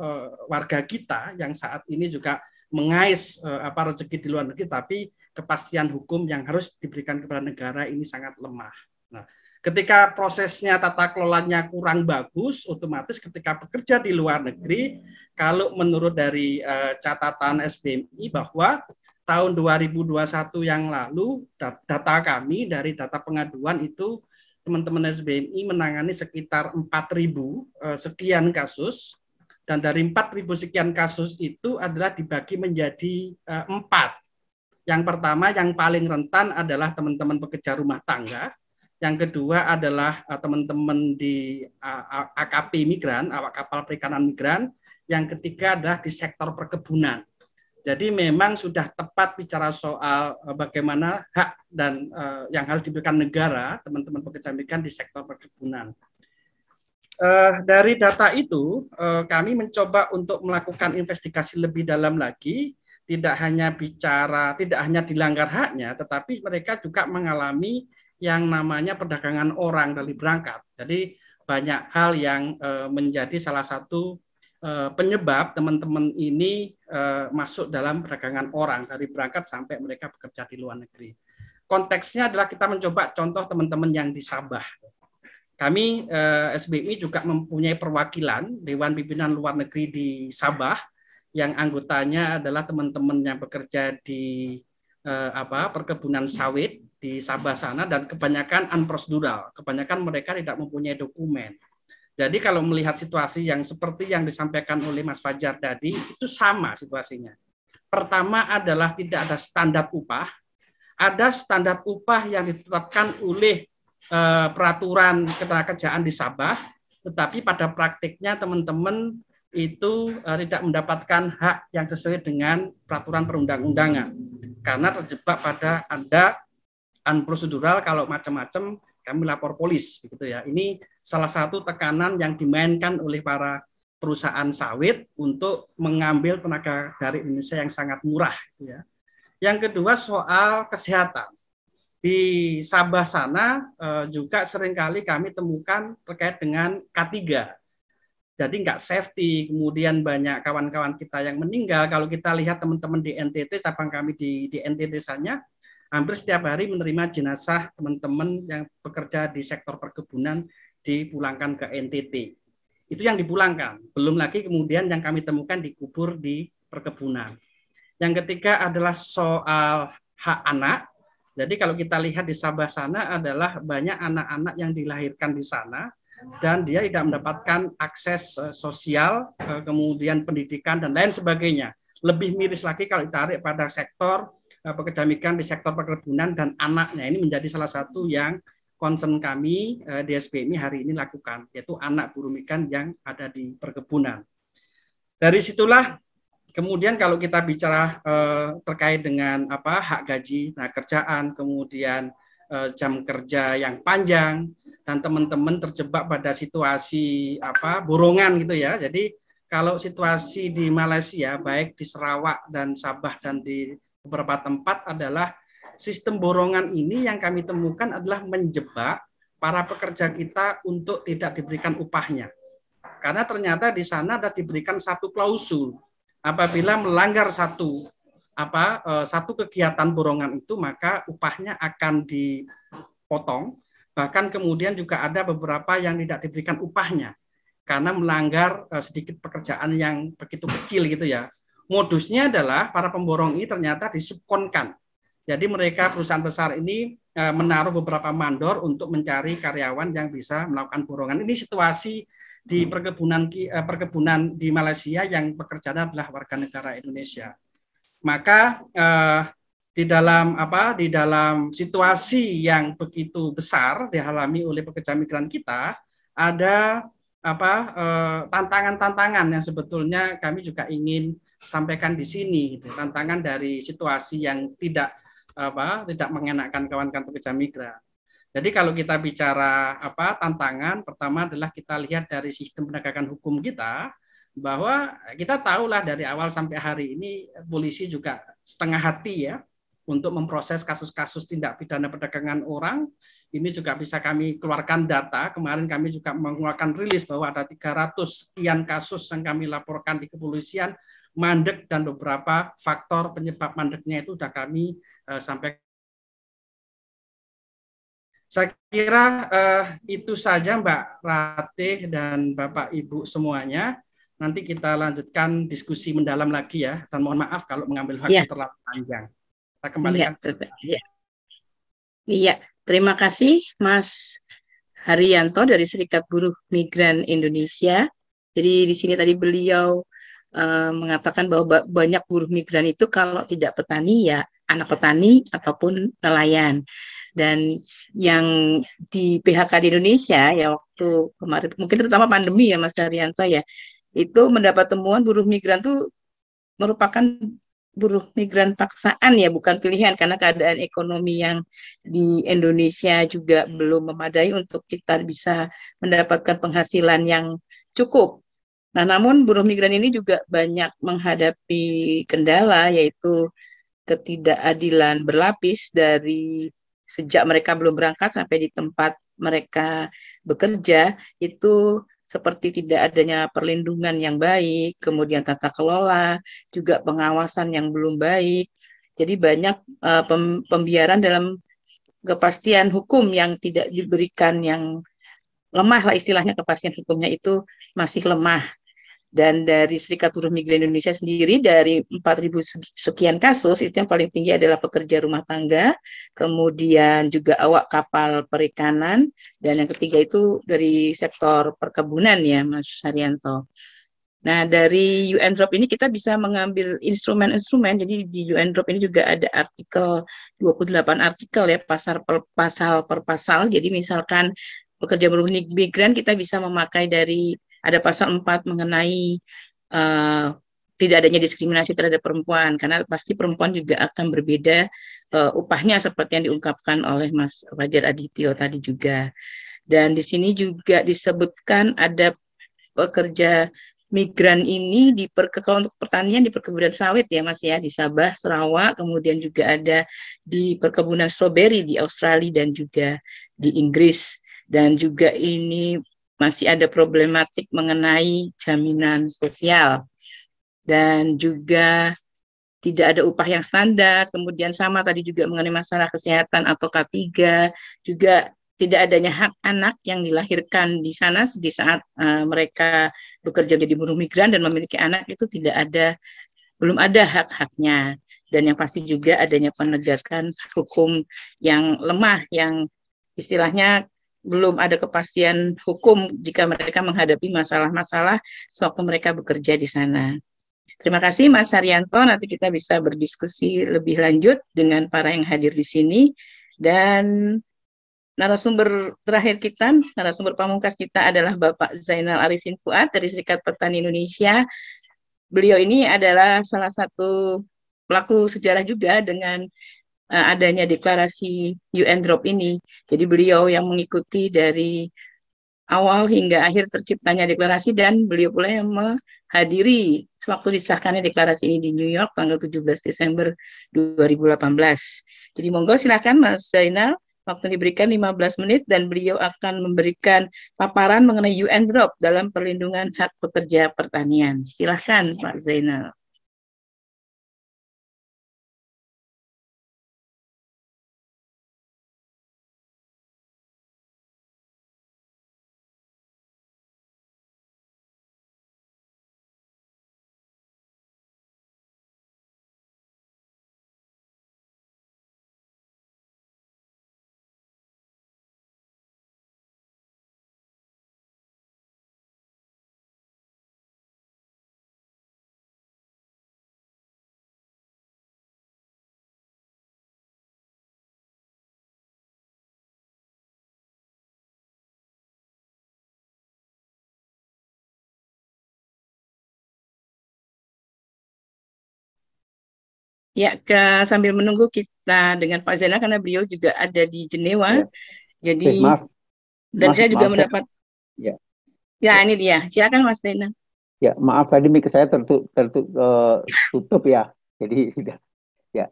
warga kita yang saat ini juga mengais rezeki di luar negeri, tapi kepastian hukum yang harus diberikan kepada negara ini sangat lemah. Nah, ketika prosesnya tata kelolanya kurang bagus, otomatis ketika bekerja di luar negeri, kalau menurut dari catatan SBMI bahwa tahun 2021 yang lalu, data kami dari data pengaduan itu teman-teman SBMI menangani sekitar 4.000 sekian kasus, dan dari 4.000 sekian kasus itu adalah dibagi menjadi 4. Yang pertama, yang paling rentan adalah teman-teman pekerja rumah tangga. Yang kedua adalah teman-teman di AKP migran, awak kapal perikanan migran. Yang ketiga adalah di sektor perkebunan. Jadi memang sudah tepat bicara soal bagaimana hak dan yang harus diberikan negara, teman-teman pekerja migran di sektor perkebunan. Dari data itu, kami mencoba untuk melakukan investigasi lebih dalam lagi, tidak hanya dilanggar haknya, tetapi mereka juga mengalami yang namanya perdagangan orang dari berangkat. Jadi banyak hal yang menjadi salah satu penyebab teman-teman ini masuk dalam perdagangan orang dari berangkat sampai mereka bekerja di luar negeri. Konteksnya adalah kita mencoba contoh teman-teman yang di Sabah. Kami SBMI juga mempunyai perwakilan Dewan Pimpinan Luar Negeri di Sabah yang anggotanya adalah teman-teman yang bekerja di perkebunan sawit di Sabah sana, dan kebanyakan unprocedural, kebanyakan mereka tidak mempunyai dokumen. Jadi kalau melihat situasi yang seperti yang disampaikan oleh Mas Fajar tadi, itu sama situasinya. Pertama adalah tidak ada standar upah, ada standar upah yang ditetapkan oleh peraturan ketenagakerjaan di Sabah, tetapi pada praktiknya teman-teman itu tidak mendapatkan hak yang sesuai dengan peraturan perundang-undangan karena terjebak pada ada unprocedural, kalau macam-macam kami lapor polis begitu ya. Ini salah satu tekanan yang dimainkan oleh para perusahaan sawit untuk mengambil tenaga dari Indonesia yang sangat murah ya. Yang kedua soal kesehatan. Di Sabah sana juga seringkali kami temukan terkait dengan K3. Jadi nggak safety, kemudian banyak kawan-kawan kita yang meninggal. Kalau kita lihat teman-teman di NTT, cabang kami di NTT sana, hampir setiap hari menerima jenazah teman-teman yang bekerja di sektor perkebunan dipulangkan ke NTT. Itu yang dipulangkan. Belum lagi kemudian yang kami temukan dikubur di perkebunan. Yang ketiga adalah soal hak anak. Jadi kalau kita lihat di Sabah sana adalah banyak anak-anak yang dilahirkan di sana, dan dia tidak mendapatkan akses sosial, kemudian pendidikan, dan lain sebagainya. Lebih miris lagi kalau ditarik pada sektor pekerja migran di sektor perkebunan dan anaknya. Ini menjadi salah satu yang concern kami di SBMI hari ini lakukan, yaitu anak buruh migran yang ada di perkebunan. Dari situlah kemudian kalau kita bicara terkait dengan hak gaji, tenaga kerjaan, kemudian jam kerja yang panjang, dan teman-teman terjebak pada situasi borongan gitu ya. Jadi kalau situasi di Malaysia, baik di Sarawak dan Sabah dan di beberapa tempat adalah sistem borongan ini yang kami temukan adalah menjebak para pekerja kita untuk tidak diberikan upahnya. Karena ternyata di sana ada diberikan satu klausul, apabila melanggar satu kegiatan borongan itu, maka upahnya akan dipotong. Bahkan kemudian juga ada beberapa yang tidak diberikan upahnya karena melanggar sedikit pekerjaan yang begitu kecil gitu ya. Modusnya adalah para pemborong ini ternyata disubkonkan. Jadi mereka perusahaan besar ini menaruh beberapa mandor untuk mencari karyawan yang bisa melakukan borongan. Ini situasi di perkebunan di Malaysia yang pekerjanya adalah warga negara Indonesia. Maka di dalam situasi yang begitu besar dialami oleh pekerja migran kita, ada tantangan-tantangan yang sebetulnya kami juga ingin sampaikan di sini, gitu. Tantangan dari situasi yang tidak mengenakan kawan-kawan pekerja migran. Jadi kalau kita bicara tantangan, pertama adalah kita lihat dari sistem penegakan hukum kita, bahwa kita tahulah dari awal sampai hari ini polisi juga setengah hati ya untuk memproses kasus-kasus tindak pidana perdagangan orang. Ini juga bisa kami keluarkan data. Kemarin kami juga mengeluarkan rilis bahwa ada 300 sekian kasus yang kami laporkan di kepolisian mandek, dan beberapa faktor penyebab mandeknya itu sudah kami sampaikan. Saya kira itu saja Mbak Ratih dan Bapak Ibu semuanya. Nanti kita lanjutkan diskusi mendalam lagi ya. Dan mohon maaf kalau mengambil waktu terlalu panjang. Kita kembalikan. Iya, terima kasih Mas Haryanto dari Serikat Buruh Migran Indonesia. Jadi di sini tadi beliau mengatakan bahwa banyak buruh migran itu kalau tidak petani ya anak petani ataupun nelayan. Dan yang di PHK di Indonesia ya waktu kemarin, mungkin terutama pandemi ya Mas Haryanto ya, itu mendapat temuan buruh migran itu merupakan buruh migran paksaan ya, bukan pilihan, karena keadaan ekonomi yang di Indonesia juga belum memadai untuk kita bisa mendapatkan penghasilan yang cukup. Nah, namun buruh migran ini juga banyak menghadapi kendala, yaitu ketidakadilan berlapis dari sejak mereka belum berangkat sampai di tempat mereka bekerja, itu seperti tidak adanya perlindungan yang baik, kemudian tata kelola, juga pengawasan yang belum baik. Jadi banyak pembiaran dalam kepastian hukum yang tidak diberikan, yang lemah lah istilahnya, kepastian hukumnya itu masih lemah. Dan dari Serikat Buruh Migran Indonesia sendiri, dari 4.000 sekian kasus, itu yang paling tinggi adalah pekerja rumah tangga, kemudian juga awak kapal perikanan, dan yang ketiga itu dari sektor perkebunan ya Mas Haryanto. Nah, dari UNDROP ini kita bisa mengambil instrumen-instrumen. Jadi di UNDROP ini juga ada artikel 28 artikel ya, pasal per pasal. Jadi misalkan pekerja buruh migran, kita bisa memakai dari ada pasal 4 mengenai tidak adanya diskriminasi terhadap perempuan, karena pasti perempuan juga akan berbeda upahnya seperti yang diungkapkan oleh Mas Fajar Adityo tadi juga. Dan di sini juga disebutkan ada pekerja migran ini kalau untuk pertanian di perkebunan sawit ya Mas ya, di Sabah, Sarawak, kemudian juga ada di perkebunan stroberi di Australia dan juga di Inggris. Dan juga ini masih ada problematik mengenai jaminan sosial, dan juga tidak ada upah yang standar. Kemudian sama tadi juga mengenai masalah kesehatan atau K3, juga tidak adanya hak anak yang dilahirkan di sana di saat mereka bekerja menjadi buruh migran dan memiliki anak, itu belum ada hak-haknya. Dan yang pasti juga adanya penegakan hukum yang lemah, yang istilahnya belum ada kepastian hukum jika mereka menghadapi masalah-masalah sewaktu mereka bekerja di sana. Terima kasih Mas Haryanto, nanti kita bisa berdiskusi lebih lanjut dengan para yang hadir di sini. Dan narasumber terakhir kita, narasumber pamungkas kita adalah Bapak Zainal Arifin Fuad dari Serikat Petani Indonesia. Beliau ini adalah salah satu pelaku sejarah juga dengan adanya deklarasi UNDROP ini. Jadi beliau yang mengikuti dari awal hingga akhir terciptanya deklarasi, dan beliau pula yang menghadiri sewaktu disahkannya deklarasi ini di New York tanggal 17 Desember 2018. Jadi monggo silakan Mas Zainal, waktu diberikan 15 menit dan beliau akan memberikan paparan mengenai UN Drop dalam perlindungan hak pekerja pertanian. Silakan Pak Zainal. Ya, sambil menunggu kita dengan Pak Zainal karena beliau juga ada di Jenewa. Ya. Jadi Maaf, dan saya juga maaf, mendapat. Ya. Ya, ini dia. Silakan Mas Zainal. Ya, maaf tadi mic saya tertutup ya. Jadi ya.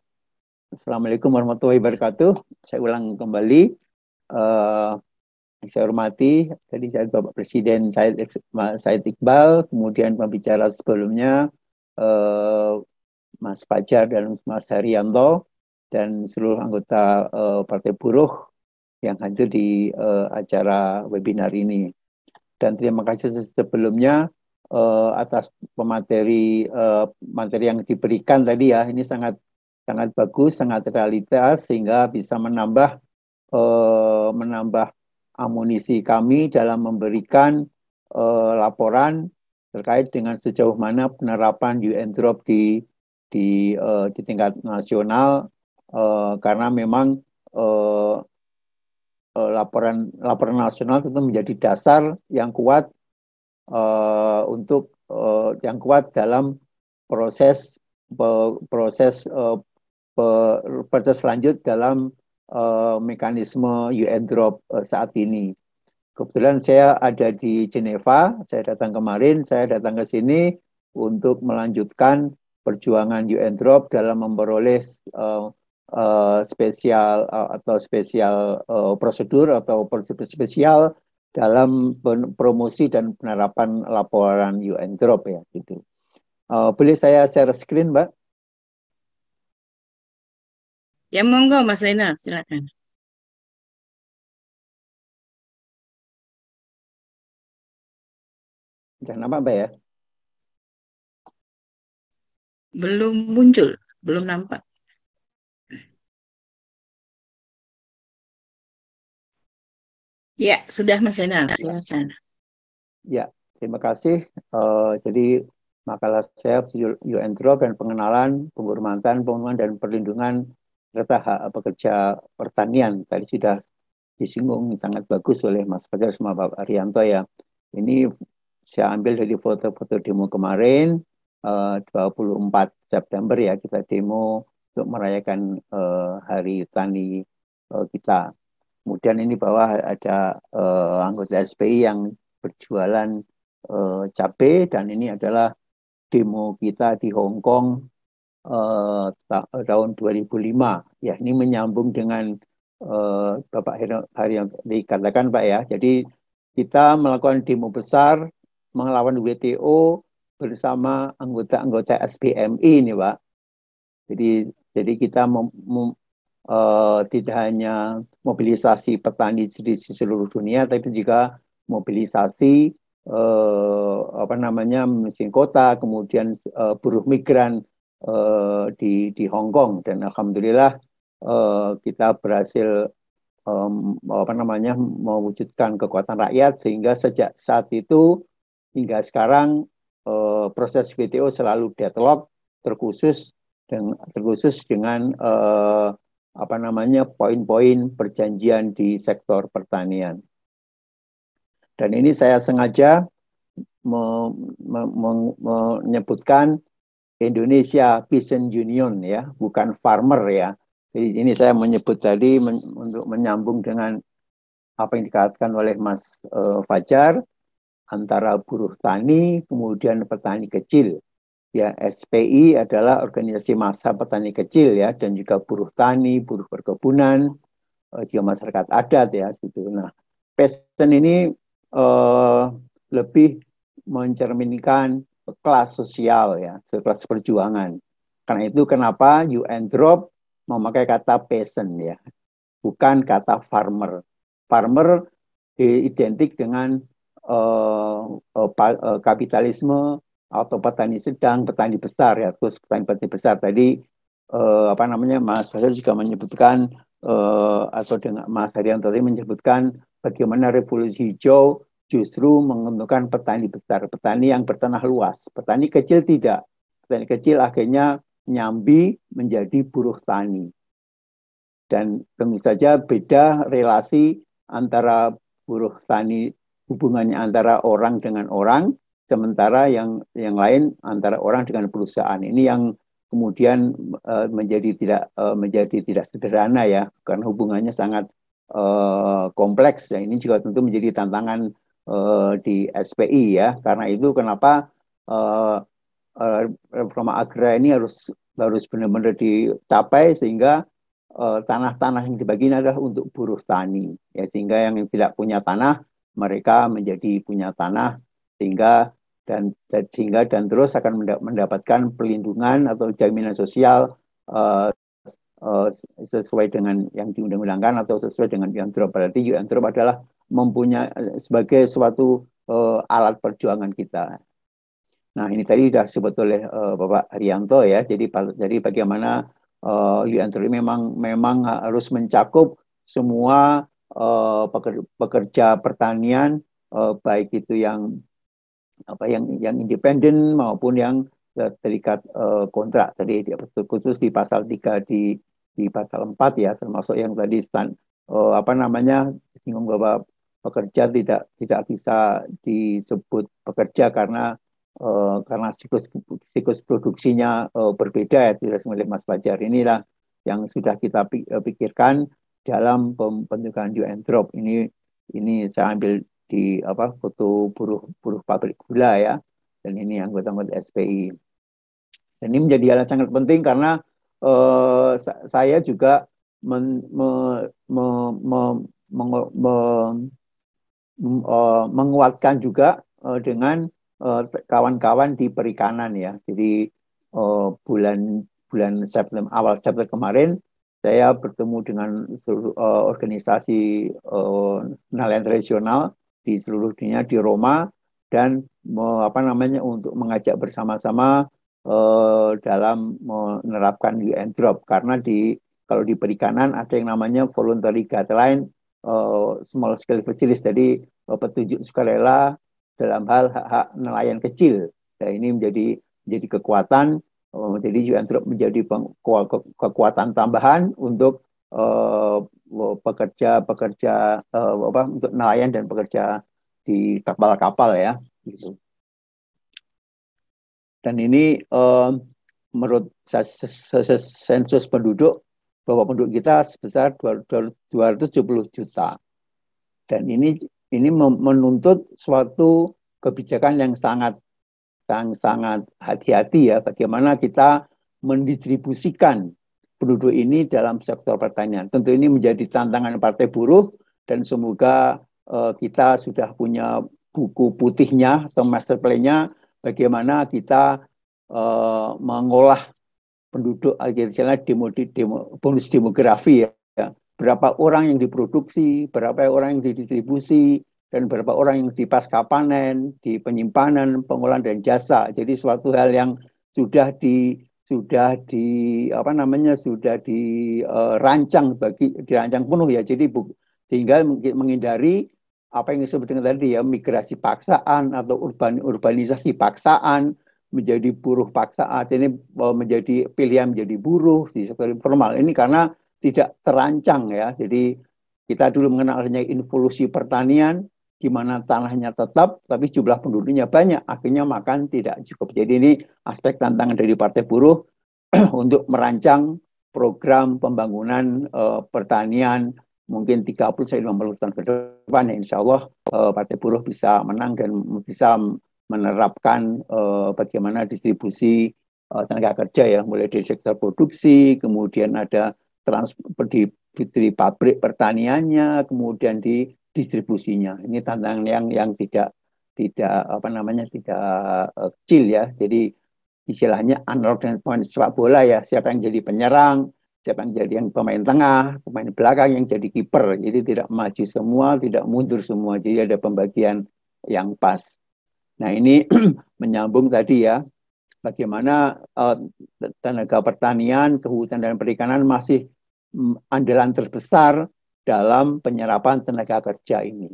Assalamualaikum warahmatullahi wabarakatuh. Saya ulang kembali. Saya hormati tadi saya Bapak Presiden Said Iqbal, kemudian pembicara sebelumnya Mas Fajar dan Mas Haryanto, dan seluruh anggota Partai Buruh yang hadir di acara webinar ini. Dan terima kasih sebelumnya atas materi yang diberikan tadi ya. Ini sangat bagus, sangat realitas, sehingga bisa menambah amunisi kami dalam memberikan laporan terkait dengan sejauh mana penerapan UN Drop di tingkat nasional, karena memang laporan nasional tentu menjadi dasar yang kuat yang kuat dalam proses lanjut dalam mekanisme UN Drop saat ini. Kebetulan saya ada di Jeneva, saya datang kemarin, saya datang ke sini untuk melanjutkan perjuangan UN Drop dalam memperoleh spesial prosedur atau prosedur spesial dalam promosi dan penerapan laporan UN Drop ya gitu. Boleh saya share screen, Mbak? Ya monggo Mas Zainal, silakan. Sudah nampak, Mbak ya? Belum muncul, belum nampak. Ya, sudah Mas Zainal, silakan. Ya, terima kasih. Jadi makalah saya UN Drop dan pengenalan, penghormatan, dan perlindungan serta hak pekerja pertanian. Tadi sudah disinggung sangat bagus oleh Mas Fajar sama Pak Arianto ya. Ini saya ambil dari foto-foto demo kemarin, 24 September ya, kita demo untuk merayakan Hari Tani kita. Kemudian ini bawah ada anggota SPI yang berjualan cabai, dan ini adalah demo kita di Hong Kong tahun 2005. Ya, ini menyambung dengan Bapak Hari yang dikatakan Pak ya. Jadi kita melakukan demo besar melawan WTO bersama anggota-anggota SBMI ini Pak. Jadi kita tidak hanya mobilisasi petani di seluruh dunia, tapi juga mobilisasi mesin kota, kemudian buruh migran di Hong Kong, dan alhamdulillah kita berhasil mewujudkan kekuatan rakyat, sehingga sejak saat itu hingga sekarang proses WTO selalu deadlock, terkhusus dengan poin-poin perjanjian di sektor pertanian. Dan ini saya sengaja menyebutkan Indonesia Peasant Union ya, bukan farmer ya. Jadi ini saya menyebut tadi untuk menyambung dengan apa yang dikatakan oleh Mas Fajar antara buruh tani kemudian petani kecil. Ya, SPI adalah organisasi massa petani kecil ya, dan juga buruh tani, buruh perkebunan, juga masyarakat adat ya gitu. Nah, peasant ini lebih mencerminkan kelas sosial ya, kelas perjuangan. Karena itu kenapa UN Drop memakai kata peasant ya, bukan kata farmer. Farmer identik dengan kapitalisme atau petani sedang, petani besar ya, terus petani besar tadi apa namanya Mas Fajar juga menyebutkan atau dengan Mas Haryanto tadi menyebutkan bagaimana revolusi hijau justru menguntungkan petani besar, petani yang bertanah luas, petani kecil tidak, petani kecil akhirnya nyambi menjadi buruh tani. Dan tentu saja beda relasi antara buruh tani, hubungannya antara orang dengan orang, sementara yang lain antara orang dengan perusahaan. Ini yang kemudian menjadi tidak sederhana ya, karena hubungannya sangat kompleks. Ya. Ini juga tentu menjadi tantangan di SPI ya. Karena itu kenapa reforma agraria ini harus benar-benar dicapai sehingga tanah-tanah yang dibagi ini adalah untuk buruh tani ya, sehingga yang tidak punya tanah mereka menjadi punya tanah sehingga terus akan mendapatkan perlindungan atau jaminan sosial sesuai dengan yang diundang-undangkan atau sesuai dengan UN Drop. Berarti UN Drop adalah mempunyai sebagai suatu alat perjuangan kita. Nah, ini tadi sudah disebut oleh Bapak Haryanto ya. Jadi bagaimana UN Drop memang harus mencakup semua pekerja pertanian, baik itu yang independen maupun yang terikat kontrak. Tadi khusus di pasal 3 di pasal 4 ya, termasuk yang tadi singgung bahwa pekerja tidak bisa disebut pekerja karena siklus produksinya berbeda ya, tidak milik Mas Fajar. Inilah yang sudah kita pikirkan dalam pembentukan UN Drop. Ini saya ambil di foto buruh pabrik gula ya, dan ini anggota SPI. Dan ini menjadi hal yang sangat penting karena saya juga menguatkan juga dengan kawan-kawan di perikanan ya. Jadi bulan awal September kemarin saya bertemu dengan seluruh organisasi nelayan tradisional di seluruh dunia di Roma dan untuk mengajak bersama-sama dalam menerapkan UN Drop karena kalau di perikanan ada yang namanya voluntary guideline small scale fisheries, jadi petunjuk sukarela dalam hal hak-hak nelayan kecil. Nah, ini menjadi kekuatan, jadi UN Drop menjadi kekuatan tambahan untuk pekerja untuk nelayan dan pekerja di kapal-kapal ya. Gitu. Dan ini menurut sensus penduduk bahwa penduduk kita sebesar 270 juta. Dan ini menuntut suatu kebijakan yang sangat hati-hati ya, bagaimana kita mendistribusikan penduduk ini dalam sektor pertanian. Tentu ini menjadi tantangan Partai Buruh dan semoga kita sudah punya buku putihnya atau master plan-nya bagaimana kita mengolah penduduk akhirnya bonus demografi ya. Berapa orang yang diproduksi, berapa orang yang didistribusi, dan berapa orang yang di pasca panen, di penyimpanan, pengolahan dan jasa. Jadi suatu hal yang sudah dirancang penuh ya. Jadi sehingga menghindari apa yang disebut dengan tadi ya, migrasi paksaan atau urbanisasi paksaan, menjadi buruh paksaan, ini menjadi pilihan menjadi buruh di sektor informal. Ini karena tidak terancang ya. Jadi kita dulu mengenal adanya involusi pertanian, di mana tanahnya tetap, tapi jumlah penduduknya banyak, akhirnya makan tidak cukup. Jadi ini aspek tantangan dari Partai Buruh untuk merancang program pembangunan pertanian mungkin 30-50 tahun ke depan, ya insya Allah Partai Buruh bisa menang dan bisa menerapkan bagaimana distribusi tenaga kerja ya, mulai dari sektor produksi, kemudian ada di pabrik pertaniannya, kemudian di distribusinya. Ini tantangan yang tidak apa namanya tidak kecil ya. Jadi istilahnya analog dan pemain sepak bola ya, siapa yang jadi penyerang, siapa yang jadi yang pemain tengah, pemain belakang yang jadi kiper. Jadi tidak maju semua, tidak mundur semua. Jadi ada pembagian yang pas. Nah ini menyambung tadi ya, bagaimana tenaga pertanian, kehutanan dan perikanan masih andalan terbesar dalam penyerapan tenaga kerja ini.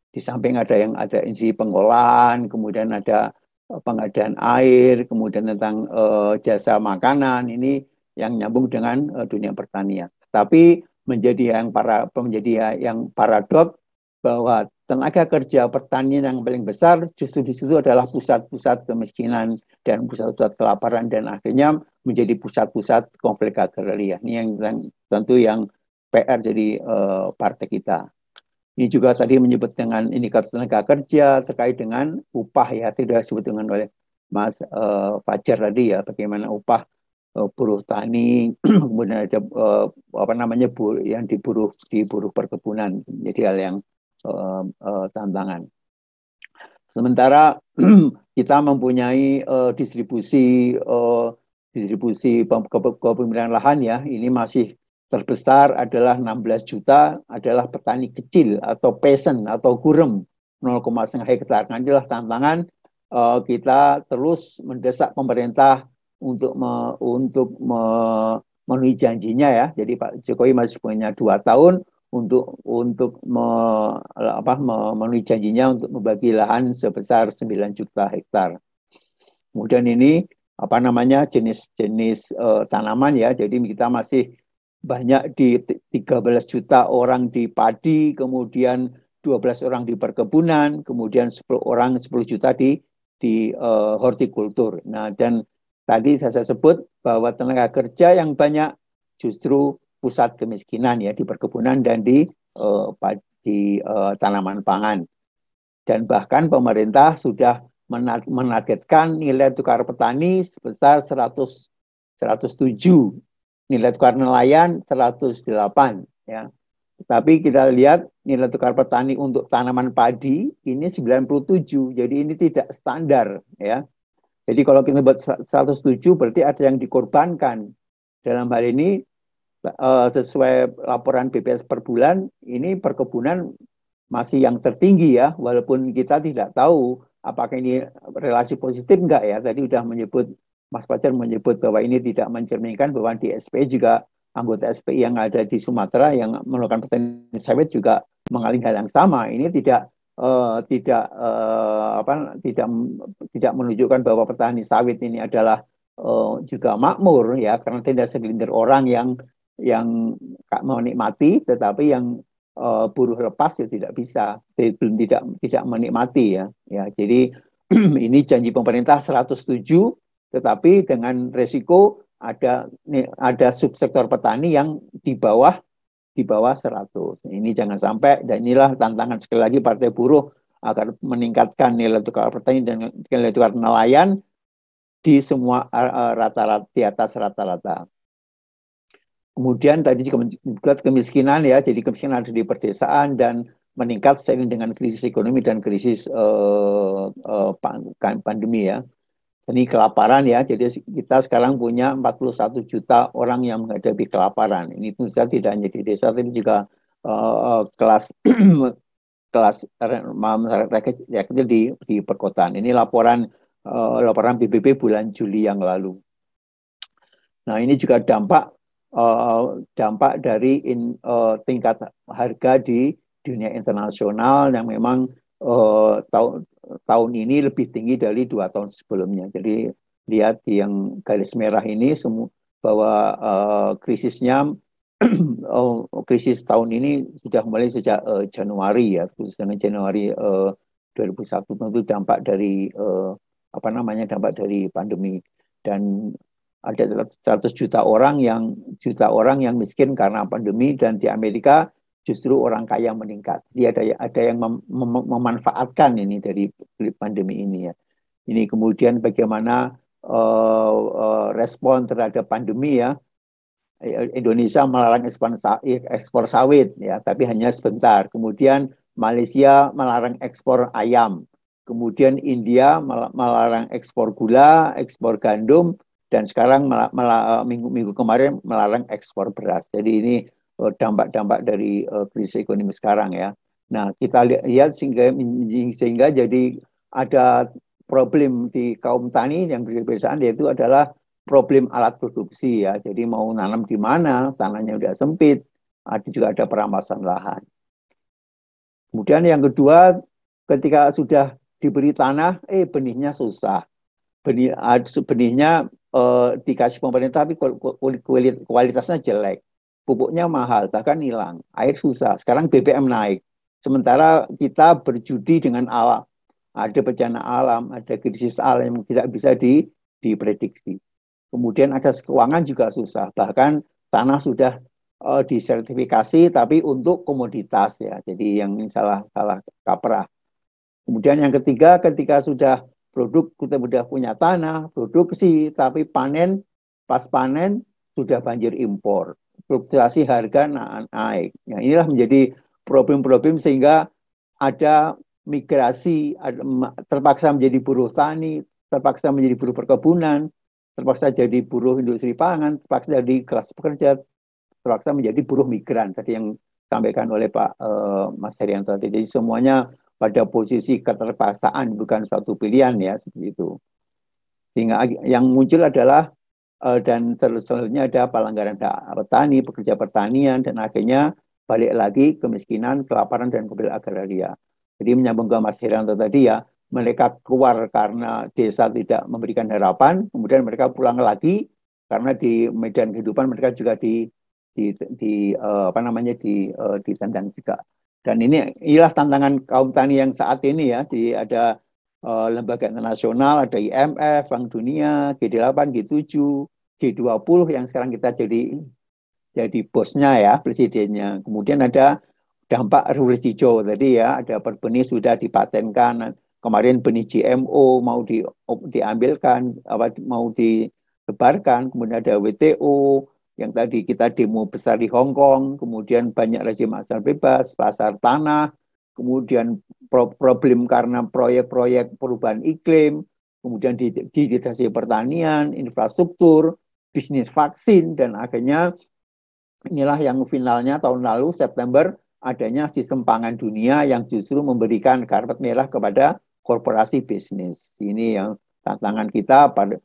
Di samping ada industri pengolahan, kemudian ada pengadaan air, kemudian tentang jasa makanan, ini yang nyambung dengan dunia pertanian. Tapi menjadi yang paradok bahwa tenaga kerja pertanian yang paling besar justru di situ adalah pusat-pusat kemiskinan dan pusat-pusat kelaparan dan akhirnya menjadi pusat-pusat konflik agraria. Ini yang tentu yang PR jadi partai kita. Ini juga tadi menyebut dengan indikator tenaga kerja terkait dengan upah ya, tidak disebut dengan oleh Mas Fajar tadi ya, bagaimana upah buruh tani, kemudian ada apa namanya yang di buruh perkebunan, jadi hal yang tantangan. Sementara kita mempunyai distribusi kepemilikan lahan ya, ini masih terbesar adalah 16 juta adalah petani kecil atau peasant atau gurem 0,5 hektar. Nah, inilah tantangan kita terus mendesak pemerintah untuk memenuhi janjinya ya. Jadi Pak Jokowi masih punya 2 tahun untuk memenuhi janjinya untuk membagi lahan sebesar 9 juta hektar. Kemudian ini apa namanya jenis-jenis tanaman ya. Jadi kita masih banyak di 13 juta orang di padi, kemudian 12 orang di perkebunan, kemudian 10 juta di hortikultur. Nah, dan tadi saya sebut bahwa tenaga kerja yang banyak justru pusat kemiskinan ya di perkebunan dan di tanaman pangan. Dan bahkan pemerintah sudah menargetkan nilai tukar petani sebesar 107, nilai tukar nelayan 108 ya. Tapi kita lihat nilai tukar petani untuk tanaman padi ini 97. Jadi ini tidak standar ya. Jadi kalau kita buat 107 berarti ada yang dikorbankan. Dalam hal ini sesuai laporan BPS per bulan ini perkebunan masih yang tertinggi ya, walaupun kita tidak tahu apakah ini relasi positif enggak ya. Tadi sudah menyebut Mas Fajar menyebut bahwa ini tidak mencerminkan bahwa di SPI juga anggota SPI yang ada di Sumatera yang melakukan petani sawit juga mengalami hal yang sama. Ini tidak menunjukkan bahwa petani sawit ini adalah juga makmur ya, karena tidak segelintir orang yang menikmati, tetapi yang buruh lepas ya tidak bisa, tidak menikmati ya. Jadi ini janji pemerintah 107. Tetapi dengan resiko ada subsektor petani yang di bawah 100. Ini jangan sampai, dan inilah tantangan sekali lagi Partai Buruh agar meningkatkan nilai tukar petani dan nilai tukar nelayan di semua rata-rata, di atas rata-rata. Kemudian tadi juga kemiskinan ya, jadi kemiskinan ada di perdesaan dan meningkat seiring dengan krisis ekonomi dan krisis pandemi ya. Ini kelaparan ya, jadi kita sekarang punya 41 juta orang yang menghadapi kelaparan. Ini tentu saja tidak hanya di desa, tapi juga kelas rakyat kecil di perkotaan. Ini laporan PBB bulan Juli yang lalu. Nah ini juga dampak dari tingkat harga di dunia internasional yang memang tahun ini lebih tinggi dari 2 tahun sebelumnya. Jadi lihat yang garis merah ini bahwa krisisnya krisis tahun ini sudah mulai sejak Januari ya, khususnya Januari 2001 tentu dampak dari dampak dari pandemi, dan ada 100 juta orang yang miskin karena pandemi, dan di Amerika justru orang kaya meningkat. Jadi ada yang memanfaatkan ini dari pandemi ini ya. Ini kemudian bagaimana respon terhadap pandemi ya. Indonesia melarang ekspor sawit ya, tapi hanya sebentar. Kemudian Malaysia melarang ekspor ayam. Kemudian India melarang ekspor gula, ekspor gandum, dan sekarang minggu kemarin melarang ekspor beras. Jadi ini dampak-dampak dari krisis ekonomi sekarang ya. Nah, kita lihat sehingga jadi ada problem di kaum tani yang berbeda, yaitu adalah problem alat produksi ya. Jadi mau nanam di mana, tanahnya udah sempit, juga ada perampasan lahan. Kemudian yang kedua, ketika sudah diberi tanah, benihnya susah. Benihnya dikasih pemerintah, tapi kualitasnya jelek. Pupuknya mahal, bahkan hilang. Air susah. Sekarang BBM naik. Sementara kita berjudi dengan alam. Ada bencana alam, ada krisis alam yang tidak bisa diprediksi. Kemudian ada keuangan juga susah. Bahkan tanah sudah disertifikasi tapi untuk komoditas ya. Jadi yang salah kaprah. Kemudian yang ketiga, ketika sudah kita sudah punya tanah, produksi, tapi pas panen sudah banjir impor. Fluktuasi harga naik. Nah, inilah menjadi problem-problem sehingga ada migrasi, terpaksa menjadi buruh tani, terpaksa menjadi buruh perkebunan, terpaksa jadi buruh industri pangan, terpaksa jadi kelas pekerja, terpaksa menjadi buruh migran tadi yang disampaikan oleh Pak Mas Herianto. Jadi semuanya pada posisi keterpaksaan, bukan suatu pilihan ya, seperti itu. Sehingga yang muncul adalah dan selanjutnya ada pelanggaran hak petani, pekerja pertanian, dan akhirnya balik lagi kemiskinan, kelaparan, dan kebel agraria. Jadi menyambung ke Mas Herianto tadi ya, mereka keluar karena desa tidak memberikan harapan, kemudian mereka pulang lagi karena di medan kehidupan mereka juga ditendang juga. Dan inilah tantangan kaum tani yang saat ini ya, ada lembaga internasional, ada IMF, Bank Dunia, G8, G7, G20 yang sekarang kita jadi bosnya ya, presidennya. Kemudian ada dampak revolusi hijau tadi ya, ada benih sudah dipatenkan. Kemarin benih GMO mau diambilkan, mau disebarkan. Kemudian ada WTO yang tadi kita demo besar di Hong Kong. Kemudian banyak rezim asal bebas, pasar tanah. Kemudian problem karena proyek-proyek perubahan iklim. Kemudian digitalisasi pertanian, infrastruktur, bisnis vaksin, dan akhirnya inilah yang finalnya tahun lalu September adanya sistem pangan dunia yang justru memberikan karpet merah kepada korporasi bisnis. Ini yang tantangan kita pada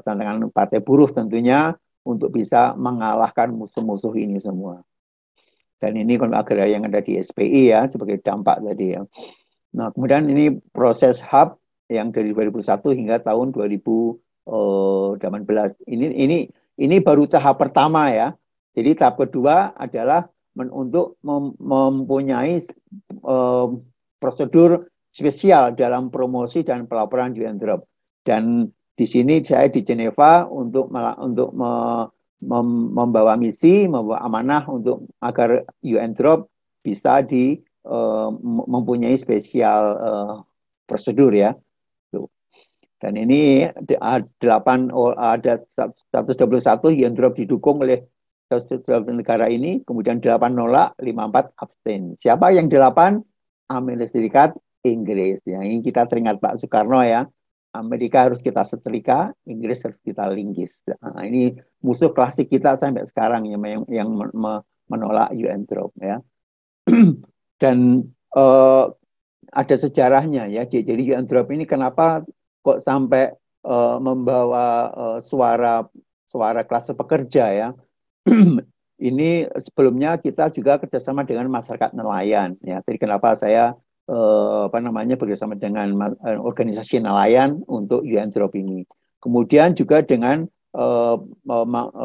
tantangan partai buruh tentunya untuk bisa mengalahkan musuh-musuh ini semua. Dan ini kalau agraria yang ada di SPI ya sebagai dampak tadi ya. Nah, kemudian ini proses hub yang dari 2001 hingga tahun 2018. Ini baru tahap pertama ya. Jadi tahap kedua adalah untuk mempunyai prosedur spesial dalam promosi dan pelaporan UN Drop. Dan di sini saya di Geneva untuk membawa misi, membawa amanah untuk agar UN Drop bisa mempunyai spesial prosedur ya. Dan ini ada 121 UN Drop didukung oleh 120 negara ini, kemudian 8 nolak, 54 abstain. Siapa yang 8? Amerika Serikat, Inggris. Yang ini kita teringat Pak Soekarno ya. Amerika harus kita setrika, Inggris harus kita linggis. Nah, ini musuh klasik kita sampai sekarang yang menolak UN Drop ya. Dan ada sejarahnya ya. Jadi UN Drop ini kenapa kok sampai membawa suara kelas pekerja ya. Ini sebelumnya kita juga kerjasama dengan masyarakat nelayan ya. Jadi kenapa saya bekerjasama dengan organisasi nelayan untuk UN Drop ini. Kemudian juga dengan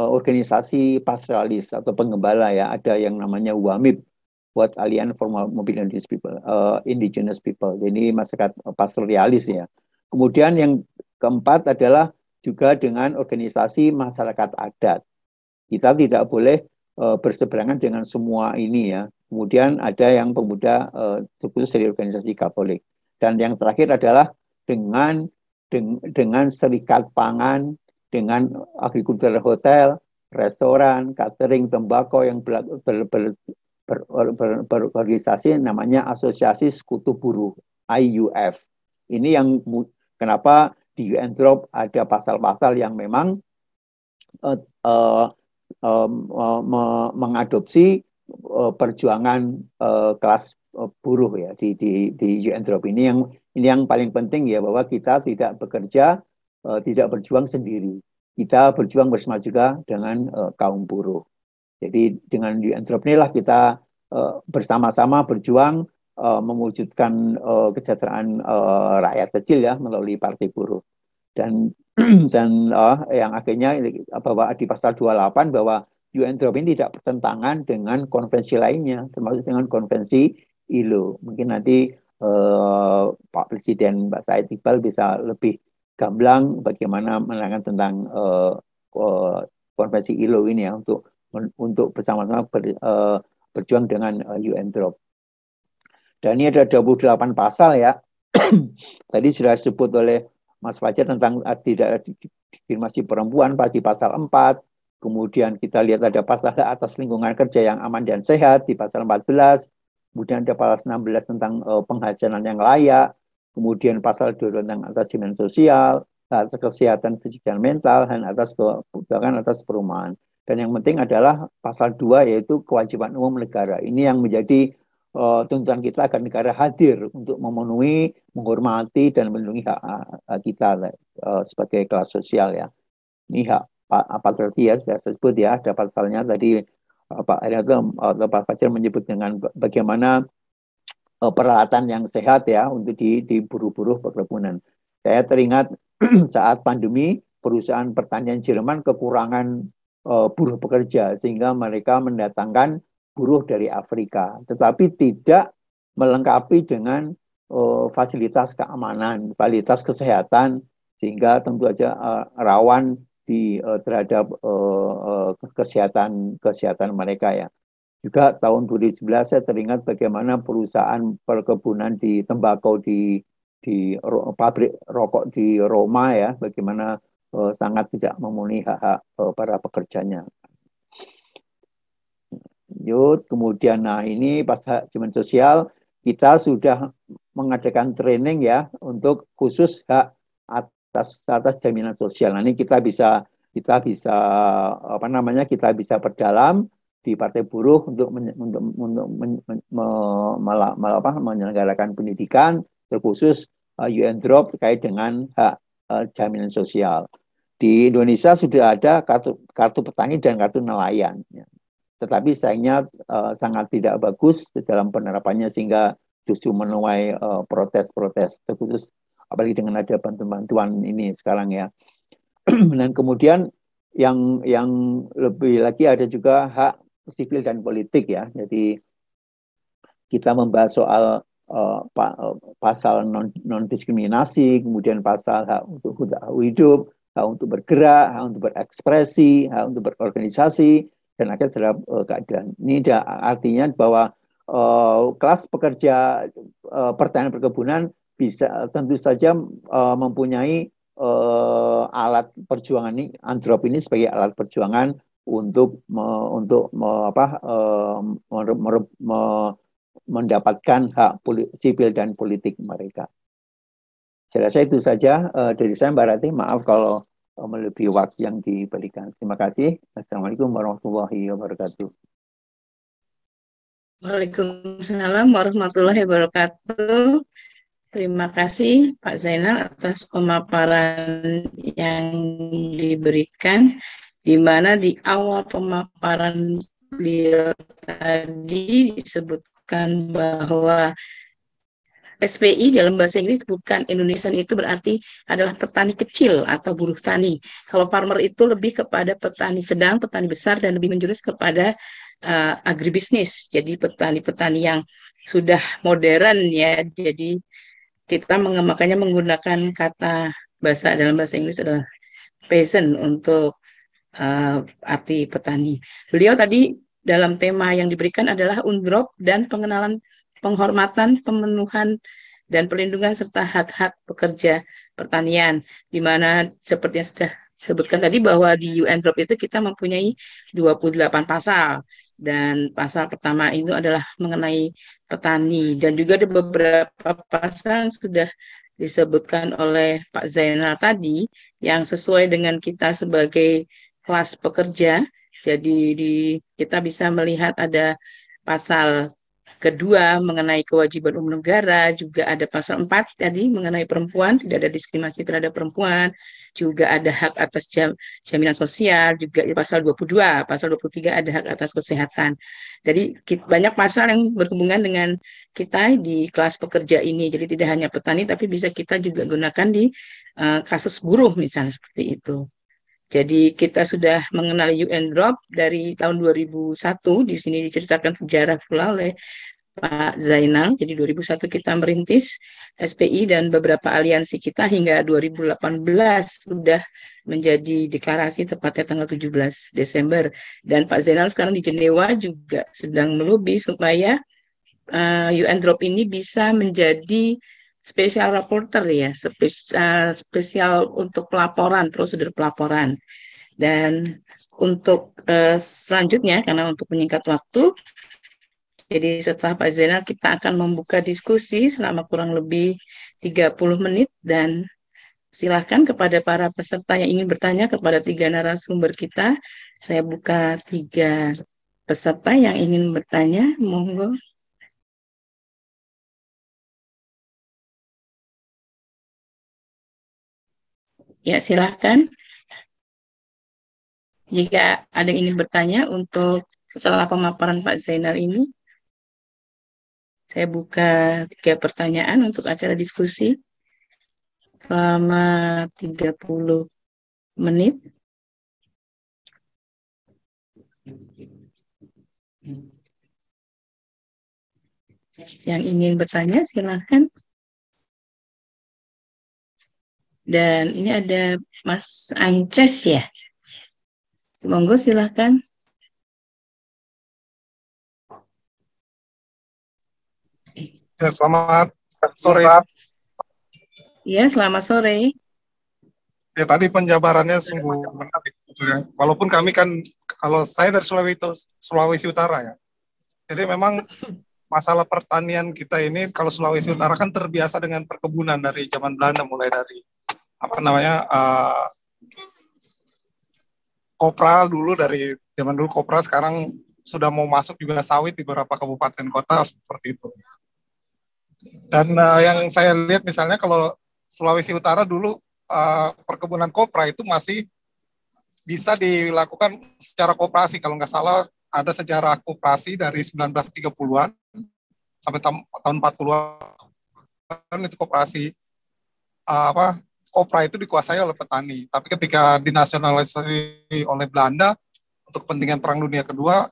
organisasi pastoralis atau penggembala ya. Ada yang namanya WAMIP, World Alliance for Mobility People, Indigenous People. Jadi masyarakat pastoralis ya. Kemudian yang keempat adalah juga dengan organisasi masyarakat adat. Kita tidak boleh berseberangan dengan semua ini ya. Kemudian ada yang pemuda terkhusus dari organisasi Katolik. Dan yang terakhir adalah dengan serikat pangan, dengan agrikultur hotel, restoran, catering, tembakau yang berorganisasi namanya Asosiasi Sekutu Buruh, IUF. Ini yang kenapa di UNDROP ada pasal-pasal yang memang mengadopsi perjuangan kelas buruh ya di UNDROP ini yang paling penting ya, bahwa kita tidak bekerja tidak berjuang sendiri, kita berjuang bersama juga dengan kaum buruh. Jadi dengan UNDROP inilah kita bersama-sama berjuang mewujudkan kesejahteraan rakyat kecil ya melalui Partai Buruh. Dan yang akhirnya bahwa di pasal 28 bahwa UNDROP ini tidak bertentangan dengan konvensi lainnya, termasuk dengan konvensi ILO. Mungkin nanti Pak Presiden Mbak Said Iqbal bisa lebih gamblang bagaimana menerangkan tentang konvensi ILO ini ya, untuk bersama-sama berjuang dengan UNDROP. Dan ini ada 28 pasal ya. Tadi sudah disebut oleh Mas Fajar tentang tidak diskriminasi perempuan di pasal 4. Kemudian kita lihat ada pasal atas lingkungan kerja yang aman dan sehat di pasal 14. Kemudian ada pasal 16 tentang penghasilan yang layak. Kemudian pasal 22 tentang atas jaminan sosial, atas kesehatan fisik dan mental, dan atas kebijakan atas perumahan. Dan yang penting adalah pasal 2 yaitu kewajiban umum negara. Ini yang menjadi tuntutan kita agar negara hadir untuk memenuhi, menghormati, dan melindungi hak kita sebagai kelas sosial ya. Ini hak apa tadi ya, sudah sebut ya, ada pasalnya tadi Pak Herianto atau Pak Fajar menyebut dengan bagaimana peralatan yang sehat ya untuk di buruh-buruh perkebunan. Saya teringat saat pandemi perusahaan pertanian Jerman kekurangan buruh pekerja sehingga mereka mendatangkan buruh dari Afrika, tetapi tidak melengkapi dengan fasilitas keamanan, fasilitas kesehatan, sehingga tentu saja rawan terhadap kesehatan mereka ya. Juga tahun 2011 saya teringat bagaimana perusahaan perkebunan di tembakau di pabrik rokok di Roma ya, bagaimana sangat tidak memenuhi hak-hak para pekerjanya. Kemudian ini pas jaminan sosial kita sudah mengadakan training ya untuk khusus hak atas jaminan sosial. Nah, ini kita bisa perdalam di Partai Buruh untuk menyelenggarakan pendidikan terkhusus UNDROP terkait dengan hak jaminan sosial. Di Indonesia sudah ada kartu petani dan kartu nelayan. Ya. Tetapi sayangnya sangat tidak bagus dalam penerapannya sehingga justru menuai protes-protes terkhusus apalagi dengan ada bantuan ini sekarang ya. Dan kemudian yang lebih lagi ada juga hak sipil dan politik ya. Jadi kita membahas soal pasal non diskriminasi, kemudian pasal hak untuk hidup, hak untuk bergerak, hak untuk berekspresi, hak untuk berorganisasi, dan akhirnya terhadap keadilan. Ini artinya bahwa kelas pekerja pertanian perkebunan bisa tentu saja mempunyai alat perjuangan ini, UNDROP ini sebagai alat perjuangan untuk mendapatkan hak sipil dan politik mereka. Saya rasa itu saja dari saya, Mbak Rati. Maaf kalau melebihi waktu yang diberikan. Terima kasih. Assalamualaikum warahmatullahi wabarakatuh. Waalaikumsalam warahmatullahi wabarakatuh. Terima kasih Pak Zainal atas pemaparan yang diberikan, di mana di awal pemaparan beliau tadi disebutkan bahwa SPI dalam bahasa Inggris bukan Indonesian itu berarti adalah petani kecil atau buruh tani. Kalau farmer itu lebih kepada petani sedang, petani besar, dan lebih menjurus kepada agribisnis. Jadi petani-petani yang sudah modern ya. Jadi kita makanya menggunakan kata dalam bahasa Inggris adalah peasant untuk arti petani. Beliau tadi dalam tema yang diberikan adalah UNDROP dan pengenalan, penghormatan, pemenuhan, dan perlindungan serta hak-hak pekerja pertanian, di mana seperti yang sudah disebutkan tadi bahwa di UNDROP itu kita mempunyai 28 pasal, dan pasal pertama itu adalah mengenai petani, dan juga ada beberapa pasal yang sudah disebutkan oleh Pak Zainal tadi yang sesuai dengan kita sebagai kelas pekerja. Jadi kita bisa melihat ada pasal kedua mengenai kewajiban umum negara, juga ada pasal 4 tadi mengenai perempuan, tidak ada diskriminasi terhadap perempuan, juga ada hak atas jaminan sosial, juga di pasal 22, pasal 23 ada hak atas kesehatan. Jadi banyak pasal yang berhubungan dengan kita di kelas pekerja ini. Jadi tidak hanya petani, tapi bisa kita juga gunakan di kasus buruh misalnya seperti itu. Jadi kita sudah mengenal UNDROP dari tahun 2001. Di sini diceritakan sejarah pula oleh Pak Zainal. Jadi 2001 kita merintis SPI dan beberapa aliansi kita hingga 2018 sudah menjadi deklarasi tepatnya tanggal 17 Desember. Dan Pak Zainal sekarang di Jenewa juga sedang melobi supaya UNDROP ini bisa menjadi special reporter ya, spesial untuk pelaporan, prosedur pelaporan. Dan untuk selanjutnya, karena untuk menyingkat waktu, jadi setelah Pak Zainal kita akan membuka diskusi selama kurang lebih 30 menit, dan silakan kepada para peserta yang ingin bertanya kepada 3 narasumber kita. Saya buka 3 peserta yang ingin bertanya, monggo. Ya, silakan. Jika ada yang ingin bertanya untuk setelah pemaparan Pak Zainal ini, saya buka 3 pertanyaan untuk acara diskusi selama 30 menit. Yang ingin bertanya silakan. Dan ini ada Mas Ances ya. Monggo silakan. Ya, selamat sore. Ya, selamat sore. Ya, tadi penjabarannya sungguh menarik. Walaupun kami kan, kalau saya dari Sulawesi Utara ya. Jadi memang masalah pertanian kita ini, kalau Sulawesi Utara kan terbiasa dengan perkebunan dari zaman Belanda, mulai dari kopra dulu, dari zaman dulu kopra, sekarang sudah mau masuk juga sawit di beberapa kabupaten kota seperti itu. Dan yang saya lihat misalnya kalau Sulawesi Utara dulu perkebunan kopra itu masih bisa dilakukan secara koperasi. Kalau nggak salah ada sejarah koperasi dari 1930-an sampai tahun 40-an itu koperasi kopra itu dikuasai oleh petani. Tapi ketika dinasionalisasi oleh Belanda untuk kepentingan Perang Dunia Kedua,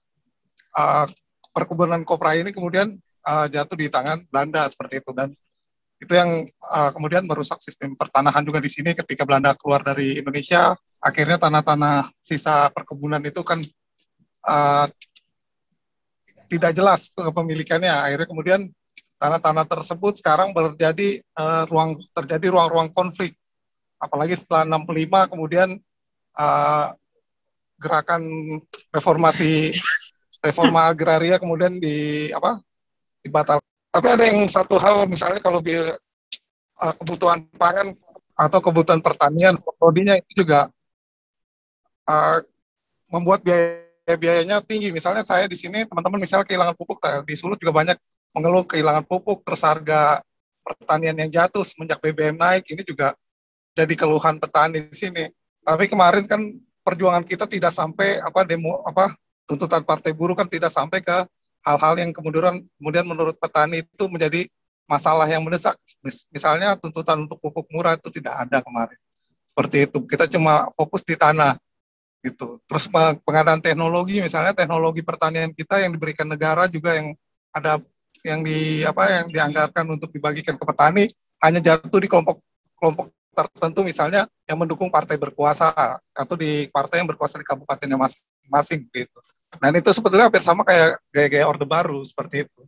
perkebunan kopra ini kemudian jatuh di tangan Belanda seperti itu, dan itu yang kemudian merusak sistem pertanahan juga di sini. Ketika Belanda keluar dari Indonesia, akhirnya tanah-tanah sisa perkebunan itu kan tidak jelas kepemilikannya. Akhirnya kemudian tanah-tanah tersebut sekarang terjadi ruang-ruang konflik. Apalagi setelah 65 kemudian gerakan reforma agraria kemudian dibatalkan. Tapi ada yang satu hal, misalnya kalau kebutuhan pangan atau kebutuhan pertanian, prodinya itu juga membuat biayanya tinggi. Misalnya saya di sini, teman-teman misalnya kehilangan pupuk, di Sulut juga banyak mengeluh kehilangan pupuk, terus harga pertanian yang jatuh semenjak BBM naik, ini juga jadi keluhan petani di sini. Tapi kemarin kan perjuangan kita tidak sampai tuntutan Partai Buruh kan tidak sampai ke hal-hal yang kemudian menurut petani itu menjadi masalah yang mendesak. Misalnya tuntutan untuk pupuk murah itu tidak ada kemarin. Seperti itu. Kita cuma fokus di tanah gitu. Terus pengadaan teknologi, misalnya teknologi pertanian kita yang diberikan negara juga yang ada yang dianggarkan untuk dibagikan ke petani hanya jatuh di kelompok tertentu, misalnya yang mendukung partai berkuasa atau di partai yang berkuasa di kabupatennya masing-masing gitu. Dan itu sebetulnya hampir sama kayak gaya-gaya Orde Baru seperti itu.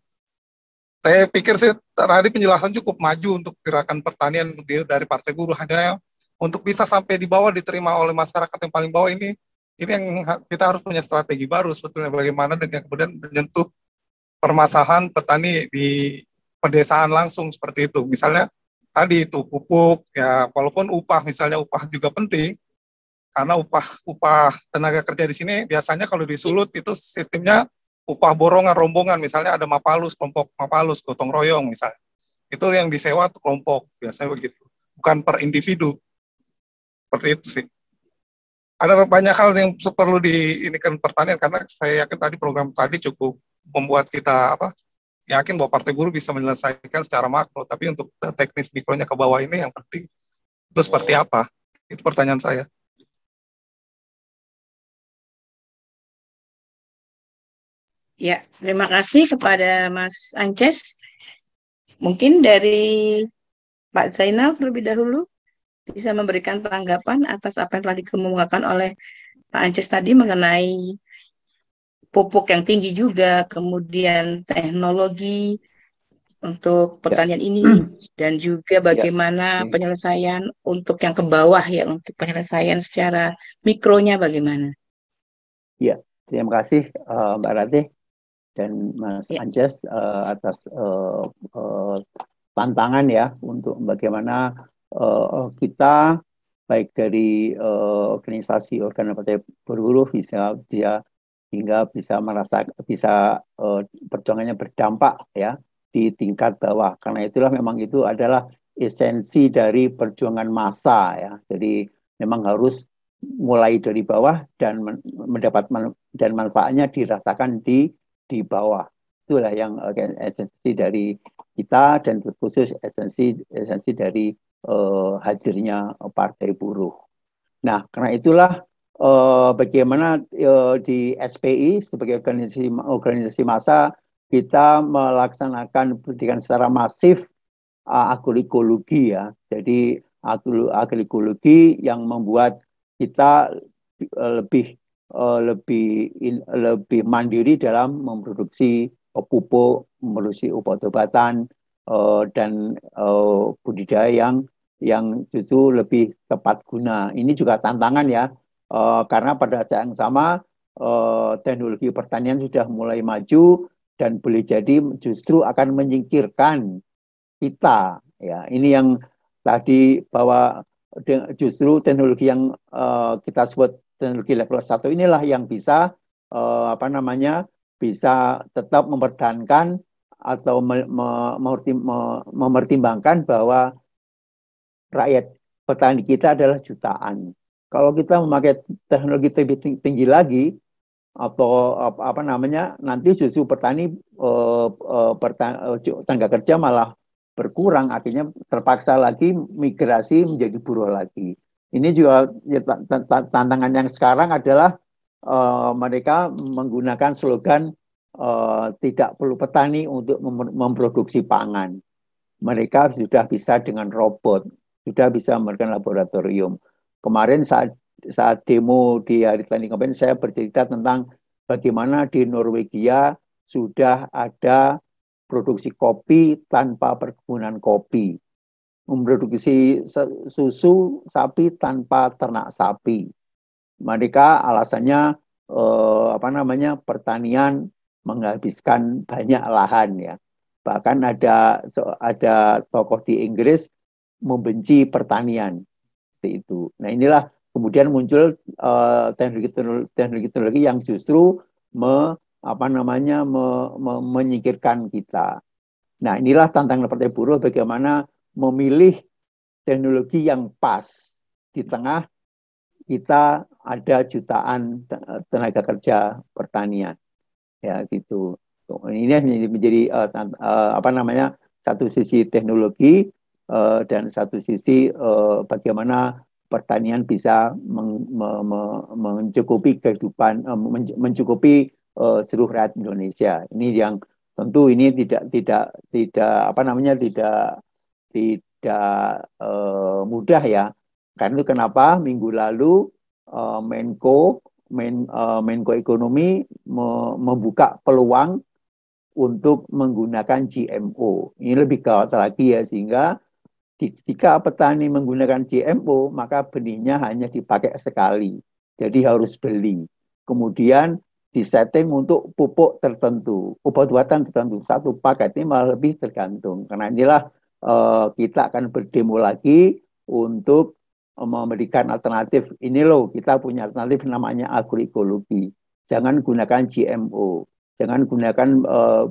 Saya pikir sih tadi penjelasan cukup maju untuk gerakan pertanian dari Partai Buruh, hanya untuk bisa sampai di bawah diterima oleh masyarakat yang paling bawah ini yang kita harus punya strategi baru sebetulnya, bagaimana dengan kemudian menyentuh permasalahan petani di pedesaan langsung seperti itu. Misalnya tadi itu pupuk ya, walaupun misalnya upah juga penting, karena upah tenaga kerja di sini biasanya kalau di Sulut itu sistemnya upah borongan rombongan, misalnya ada Mapalus, kelompok Mapalus, gotong royong misalnya. Itu yang disewa untuk kelompok, biasanya begitu. Bukan per individu. Seperti itu sih. Ada banyak hal yang perlu diinikan pertanian, karena saya yakin tadi program tadi cukup membuat kita yakin bahwa Partai Buruh bisa menyelesaikan secara makro, tapi untuk teknis mikronya ke bawah ini yang penting itu seperti apa? Itu pertanyaan saya. Ya, terima kasih kepada Mas Ances. Mungkin dari Pak Zainal terlebih dahulu bisa memberikan tanggapan atas apa yang telah dikemukakan oleh Pak Ances tadi mengenai pupuk yang tinggi juga, kemudian teknologi untuk pertanian ini, dan juga bagaimana penyelesaian untuk yang ke bawah ya, untuk penyelesaian secara mikronya bagaimana. Ya, terima kasih Mbak Ratih dan Mas Ances atas tantangan ya untuk bagaimana kita baik dari organisasi Partai Buruh bisa hingga bisa perjuangannya berdampak ya di tingkat bawah. Karena itulah memang itu adalah esensi dari perjuangan massa ya. Jadi memang harus mulai dari bawah dan dan manfaatnya dirasakan di bawah. Itulah yang esensi dari kita, dan khusus esensi dari hadirnya Partai Buruh. Nah, karena itulah bagaimana di SPI sebagai organisasi massa kita melaksanakan pendidikan secara masif agroekologi ya. Jadi agroekologi yang membuat kita lebih mandiri dalam memproduksi pupuk, memproduksi obat-obatan dan budidaya yang justru lebih tepat guna. Ini juga tantangan ya, karena pada saat yang sama teknologi pertanian sudah mulai maju dan boleh jadi justru akan menyingkirkan kita. Ya, ini yang tadi bahwa justru teknologi yang kita sebut teknologi level 1 inilah yang bisa bisa tetap mempertahankan atau mempertimbangkan bahwa rakyat petani kita adalah jutaan. Kalau kita memakai teknologi tinggi lagi atau nanti justru petani tenaga kerja malah berkurang, akhirnya terpaksa lagi migrasi menjadi buruh lagi. Ini juga tantangan yang sekarang adalah mereka menggunakan slogan tidak perlu petani untuk memproduksi pangan. Mereka sudah bisa dengan robot, sudah bisa memberikan laboratorium. Kemarin saat demo di Hari Tani kemarin, saya bercerita tentang bagaimana di Norwegia sudah ada produksi kopi tanpa perkebunan kopi, memproduksi susu sapi tanpa ternak sapi. Mereka alasannya pertanian menghabiskan banyak lahan ya. Bahkan ada tokoh di Inggris membenci pertanian seperti itu. Nah, inilah kemudian muncul teknologi yang justru menyingkirkan kita. Nah, inilah tantangan Partai Buruh, bagaimana memilih teknologi yang pas di tengah kita ada jutaan tenaga kerja pertanian. Ya, gitu. Ini menjadi satu sisi teknologi dan satu sisi bagaimana pertanian bisa mencukupi kehidupan, mencukupi seluruh rakyat Indonesia. Ini yang tentu ini tidak mudah ya. Karena itu kenapa minggu lalu Menko Menko Ekonomi membuka peluang untuk menggunakan GMO. Ini lebih gawat lagi ya, sehingga jika petani menggunakan GMO, maka benihnya hanya dipakai sekali. Jadi harus beli. Kemudian disetting untuk pupuk tertentu, obat-obatan tertentu. Satu paket ini malah lebih tergantung. Karena inilah kita akan berdemo lagi untuk memberikan alternatif. Ini loh, kita punya alternatif namanya agroekologi. Jangan gunakan GMO. Jangan gunakan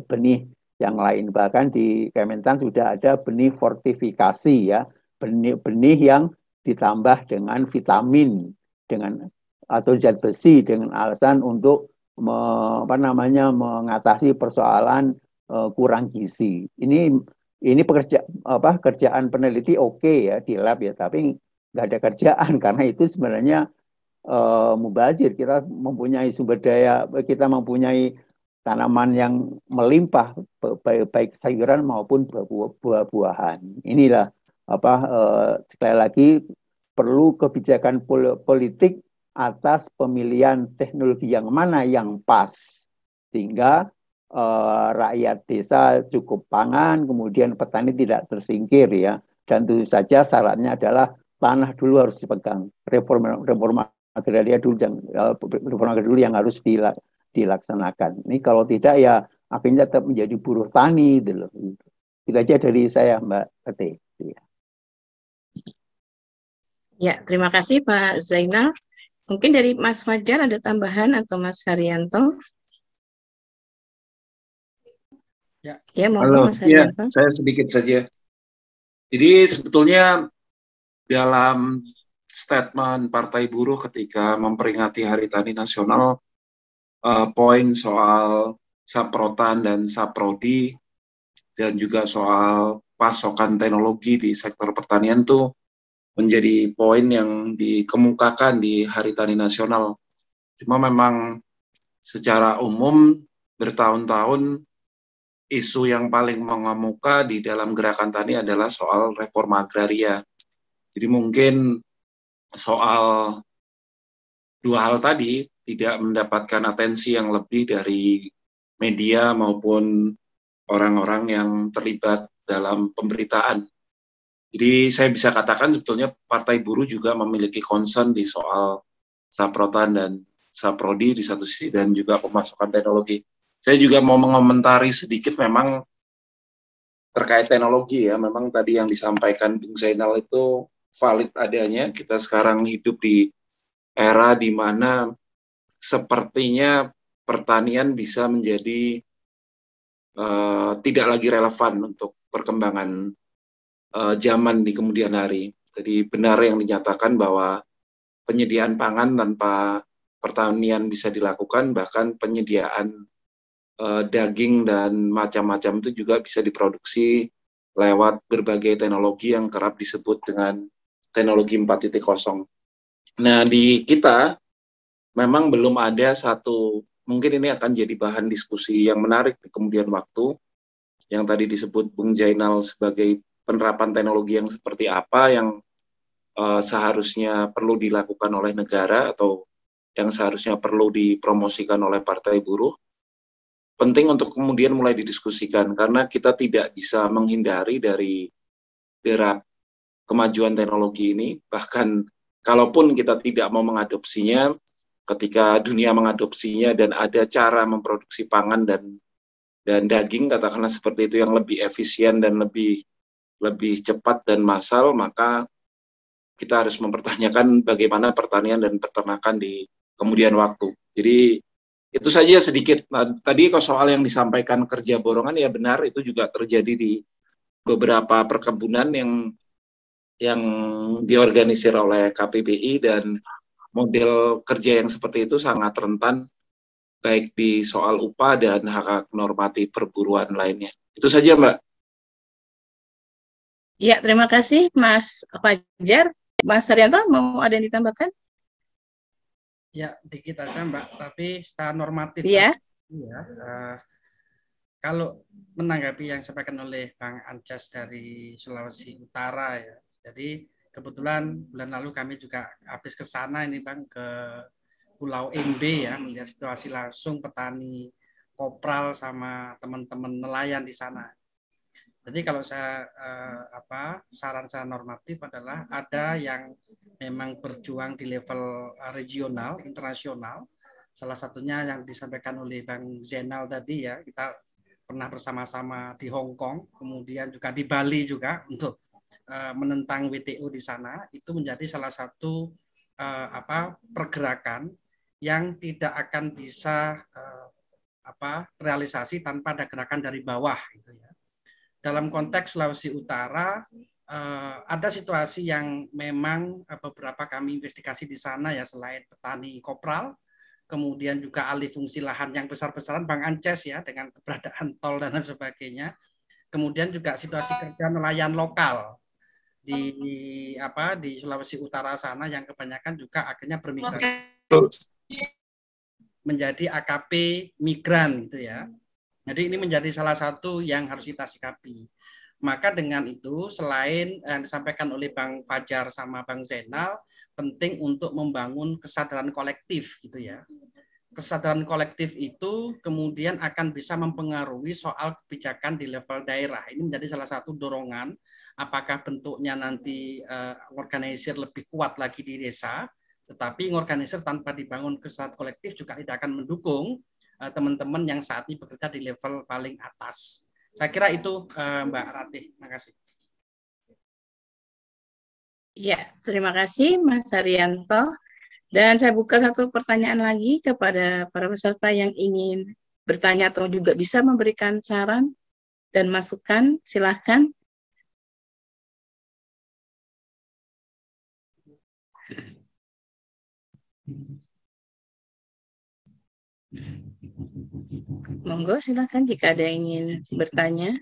benih yang lain. Bahkan di Kementan sudah ada benih fortifikasi ya, benih yang ditambah dengan vitamin dengan atau zat besi dengan alasan untuk mengatasi persoalan kurang gizi. Ini kerjaan peneliti oke ya di lab ya, tapi nggak ada kerjaan karena itu sebenarnya mubazir. Kita mempunyai sumber daya, kita mempunyai tanaman yang melimpah, baik sayuran maupun buah-buahan. Inilah sekali lagi perlu kebijakan politik atas pemilihan teknologi yang mana yang pas, sehingga rakyat desa cukup pangan, kemudian petani tidak tersingkir ya. Dan tentu saja syaratnya adalah tanah dulu harus dipegang. Reforma agraria dulu yang harus dilaksanakan. Ini kalau tidak ya akhirnya tetap menjadi buruh tani gitu. Itu aja dari saya, Mbak Tete. Ya, terima kasih Pak Zainal. Mungkin dari Mas Fajar ada tambahan atau Mas Haryanto? Ya, mohon Mas Haryanto. Saya sedikit saja. Jadi sebetulnya dalam statement Partai Buruh ketika memperingati Hari Tani Nasional, poin soal saprotan dan saprodi dan juga soal pasokan teknologi di sektor pertanian itu menjadi poin yang dikemukakan di Hari Tani Nasional. Cuma memang secara umum bertahun-tahun isu yang paling mengemuka di dalam gerakan tani adalah soal reforma agraria. Jadi mungkin soal dua hal tadi tidak mendapatkan atensi yang lebih dari media maupun orang-orang yang terlibat dalam pemberitaan. Jadi saya bisa katakan sebetulnya Partai Buruh juga memiliki concern di soal saprotan dan saprodi di satu sisi dan juga pemasukan teknologi. Saya juga mau mengomentari sedikit memang terkait teknologi ya. Memang tadi yang disampaikan Bung Zainal itu valid adanya. Kita sekarang hidup di era di mana sepertinya pertanian bisa menjadi tidak lagi relevan untuk perkembangan zaman di kemudian hari. Jadi benar yang dinyatakan bahwa penyediaan pangan tanpa pertanian bisa dilakukan, bahkan penyediaan daging dan macam-macam itu juga bisa diproduksi lewat berbagai teknologi yang kerap disebut dengan teknologi 4.0. Nah, di kita memang belum ada satu, mungkin ini akan jadi bahan diskusi yang menarik di kemudian waktu, yang tadi disebut Bung Zainal sebagai penerapan teknologi yang seperti apa yang seharusnya perlu dilakukan oleh negara atau yang seharusnya perlu dipromosikan oleh Partai Buruh. Penting untuk kemudian mulai didiskusikan, karena kita tidak bisa menghindari dari derap kemajuan teknologi ini. Bahkan kalaupun kita tidak mau mengadopsinya, ketika dunia mengadopsinya dan ada cara memproduksi pangan dan daging, katakanlah seperti itu, yang lebih efisien dan lebih cepat dan massal, maka kita harus mempertanyakan bagaimana pertanian dan peternakan di kemudian waktu. Jadi itu saja sedikit. Nah, tadi kalau soal yang disampaikan kerja borongan, ya benar, itu juga terjadi di beberapa perkebunan yang diorganisir oleh KPBI, dan model kerja yang seperti itu sangat rentan baik di soal upah dan hak normatif perburuan lainnya. Itu saja, Mbak. Ya, terima kasih Mas Fajar. Mas Haryanto, mau ada yang ditambahkan? Ya, dikit aja Mbak, tapi secara normatif. Iya. Kalau menanggapi yang disampaikan oleh Bang Anjas dari Sulawesi Utara ya. Jadi kebetulan bulan lalu kami juga habis ke sana ini Bang, ke Pulau Embe ya, melihat situasi langsung petani kopral sama teman-teman nelayan di sana. Jadi kalau saya saran saya normatif adalah ada yang memang berjuang di level regional, internasional. Salah satunya yang disampaikan oleh Bang Zainal tadi ya, kita pernah bersama-sama di Hong Kong, kemudian juga di Bali juga untuk menentang WTO di sana. Itu menjadi salah satu pergerakan yang tidak akan bisa realisasi tanpa ada gerakan dari bawah gitu ya. Dalam konteks Sulawesi Utara ada situasi yang memang beberapa kami investigasi di sana ya, selain petani kopral, kemudian juga alih fungsi lahan yang besar-besaran Bang Ances ya dengan keberadaan tol dan sebagainya. Kemudian juga situasi kerja nelayan lokal di Sulawesi Utara sana yang kebanyakan juga akhirnya bermigrasi menjadi AKP migran gitu ya. Jadi ini menjadi salah satu yang harus kita sikapi. Maka dengan itu selain yang disampaikan oleh Bang Fajar sama Bang Zainal, penting untuk membangun kesadaran kolektif gitu ya. Kesadaran kolektif itu kemudian akan bisa mempengaruhi soal kebijakan di level daerah. Ini menjadi salah satu dorongan, apakah bentuknya nanti organisir lebih kuat lagi di desa, tetapi organisir tanpa dibangun kesadaran kolektif juga tidak akan mendukung teman-teman yang saat ini bekerja di level paling atas. Saya kira itu Mbak Ratih. Terima kasih. Ya, terima kasih Mas Haryanto. Dan saya buka satu pertanyaan lagi kepada para peserta yang ingin bertanya atau juga bisa memberikan saran dan masukan. Silahkan. Monggo, silakan jika ada yang ingin bertanya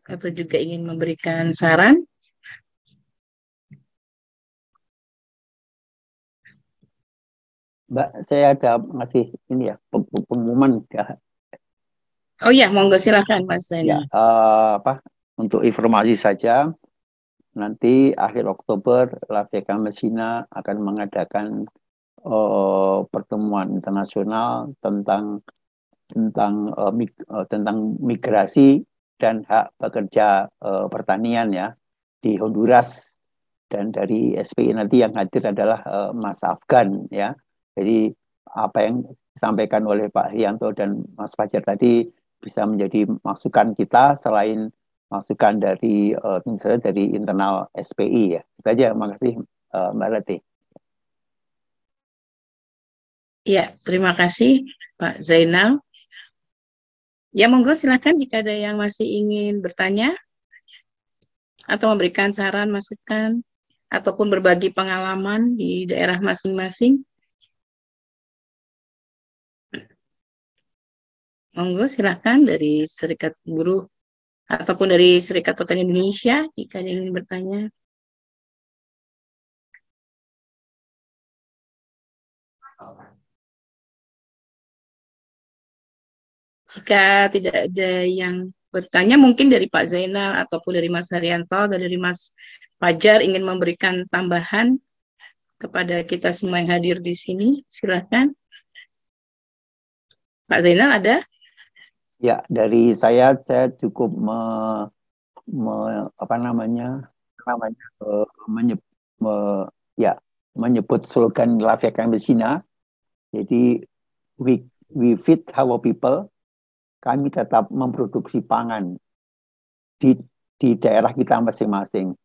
atau juga ingin memberikan saran. Mbak, saya ada ngasih ini ya pengumuman ya. Oh ya, monggo silakan Mas Zainal. Ya, untuk informasi saja, nanti akhir Oktober LAVK Messina akan mengadakan pertemuan internasional tentang migrasi dan hak pekerja pertanian ya di Honduras, dan dari SPI nanti yang hadir adalah Mas Afgan ya. Jadi apa yang disampaikan oleh Pak Haryanto dan Mas Fajar tadi bisa menjadi masukan kita selain masukan dari internal SPI ya. Itu aja, makasih Mbak Ratih. Ya, terima kasih Pak Zainal. Ya, monggo silakan jika ada yang masih ingin bertanya atau memberikan saran, masukan, ataupun berbagi pengalaman di daerah masing-masing. Monggo silakan dari Serikat Buruh ataupun dari Serikat Petani Indonesia jika ada yang ingin bertanya. Jika tidak ada yang bertanya, mungkin dari Pak Zainal ataupun dari Mas Haryanto atau dari Mas Fajar ingin memberikan tambahan kepada kita semua yang hadir di sini, silakan. Pak Zainal ada? Ya, dari saya cukup menyebut slogan LAVK Messina. Jadi we feed our people. Kami tetap memproduksi pangan di daerah kita masing-masing,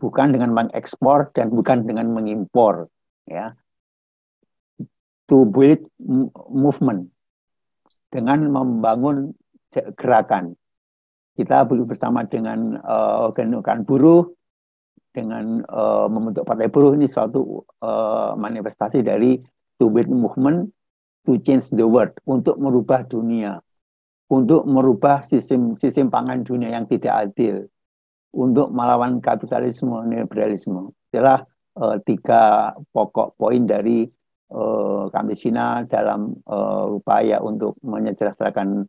bukan dengan mengekspor dan bukan dengan mengimpor ya. To build movement, dengan membangun gerakan. Kita bersama dengan organ buruh, dengan membentuk partai buruh, ini suatu manifestasi dari to build movement to change the world, untuk merubah dunia, untuk merubah sistem pangan dunia yang tidak adil, untuk melawan kapitalisme, neoliberalisme. Itulah 3 pokok poin dari Kamesina dalam upaya untuk menyejahterakan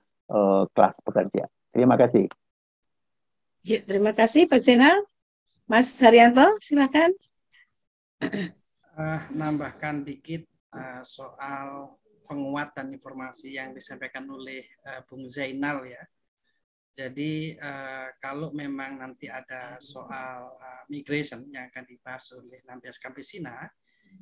kelas pekerja. Terima kasih. Ya, terima kasih Pak Zainal. Mas Haryanto, silakan. nambahkan dikit soal penguat dan informasi yang disampaikan oleh Bung Zainal ya. Jadi kalau memang nanti ada soal migration yang akan dibahas oleh Nambias Campesina,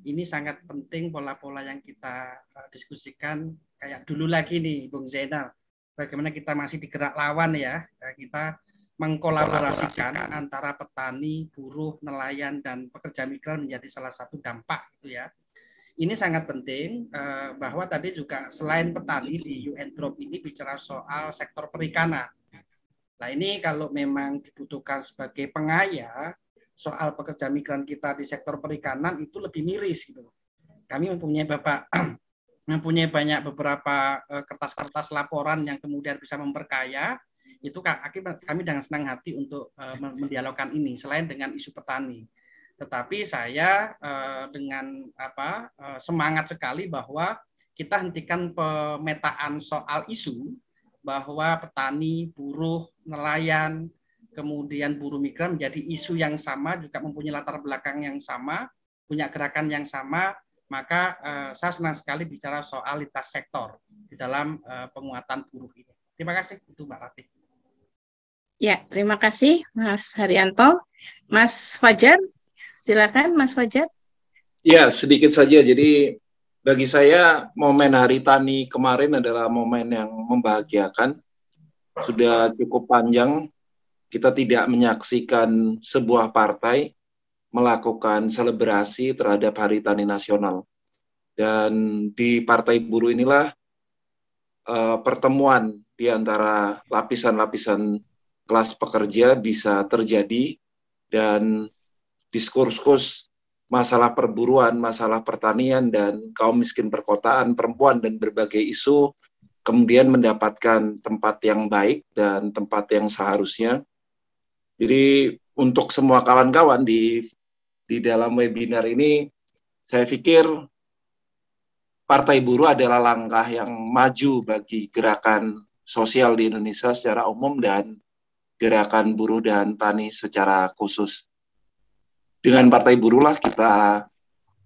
ini sangat penting pola-pola yang kita diskusikan kayak dulu lagi nih Bung Zainal. Bagaimana kita masih digerak lawan ya, kita mengkolaborasikan antara petani, buruh, nelayan, dan pekerja migran menjadi salah satu dampak gitu ya. Ini sangat penting bahwa tadi juga selain petani di UN Drop ini bicara soal sektor perikanan. Nah ini kalau memang dibutuhkan sebagai pengaya soal pekerja migran kita di sektor perikanan itu lebih miris gitu. Kami mempunyai banyak beberapa kertas-kertas laporan yang kemudian bisa memperkaya. Itu kami dengan senang hati untuk mendialogkan ini selain dengan isu petani. Tetapi saya dengan semangat sekali bahwa kita hentikan pemetaan soal isu bahwa petani, buruh, nelayan, kemudian buruh migran menjadi isu yang sama, juga mempunyai latar belakang yang sama, punya gerakan yang sama, maka saya senang sekali bicara soal lintas sektor di dalam penguatan buruh ini. Terima kasih, itu Mbak Ratih. Ya, terima kasih Mas Haryanto. Mas Fajar, silakan Mas Fajar. Ya, sedikit saja. Jadi bagi saya momen Hari Tani kemarin adalah momen yang membahagiakan. Sudah cukup panjang kita tidak menyaksikan sebuah partai melakukan selebrasi terhadap Hari Tani Nasional. Dan di Partai Buruh inilah pertemuan di antara lapisan-lapisan kelas pekerja bisa terjadi dan diskursus masalah perburuan, masalah pertanian, dan kaum miskin perkotaan, perempuan, dan berbagai isu kemudian mendapatkan tempat yang baik dan tempat yang seharusnya. Jadi untuk semua kawan-kawan di dalam webinar ini, saya pikir Partai Buruh adalah langkah yang maju bagi gerakan sosial di Indonesia secara umum dan gerakan buruh dan tani secara khusus. Dengan Partai Buruhlah kita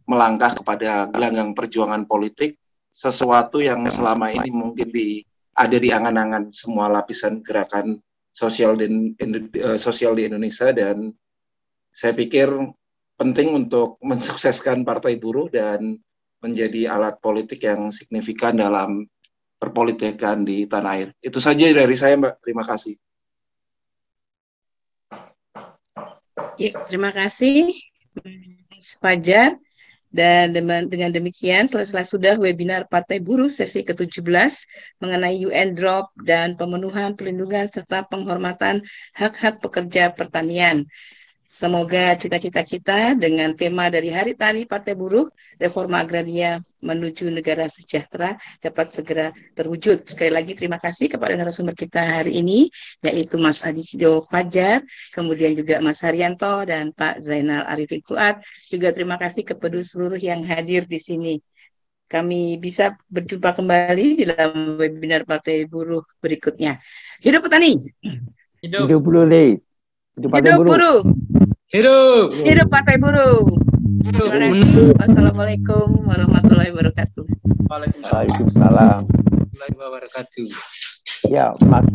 melangkah kepada gelanggang perjuangan politik, sesuatu yang selama ini mungkin ada di angan-angan semua lapisan gerakan sosial di Indonesia, dan saya pikir penting untuk mensukseskan Partai Buruh dan menjadi alat politik yang signifikan dalam perpolitikan di tanah air. Itu saja dari saya, Mbak. Terima kasih. Ya, terima kasih Mas Fajar. Dan dengan demikian selesai sudah webinar Partai Buruh sesi ke-17 mengenai UN Drop dan pemenuhan perlindungan serta penghormatan hak-hak pekerja pertanian. Semoga cita-cita kita dengan tema dari Hari Tani Partai Buruh, Reforma Agraria menuju Negara Sejahtera dapat segera terwujud. Sekali lagi terima kasih kepada narasumber kita hari ini, yaitu Mas Adityo Fajar, kemudian juga Mas Haryanto dan Pak Zainal Arifin Fuad. Juga terima kasih kepada seluruh yang hadir di sini. Kami bisa berjumpa kembali di dalam webinar Partai Buruh berikutnya. Hidup petani! Hidup buruh! Hidup buruh! Hidup Partai Buruh! Terima kasih. Wassalamualaikum warahmatullahi wabarakatuh. Waalaikumsalam warahmatullahi wabarakatuh. Ya, Mas.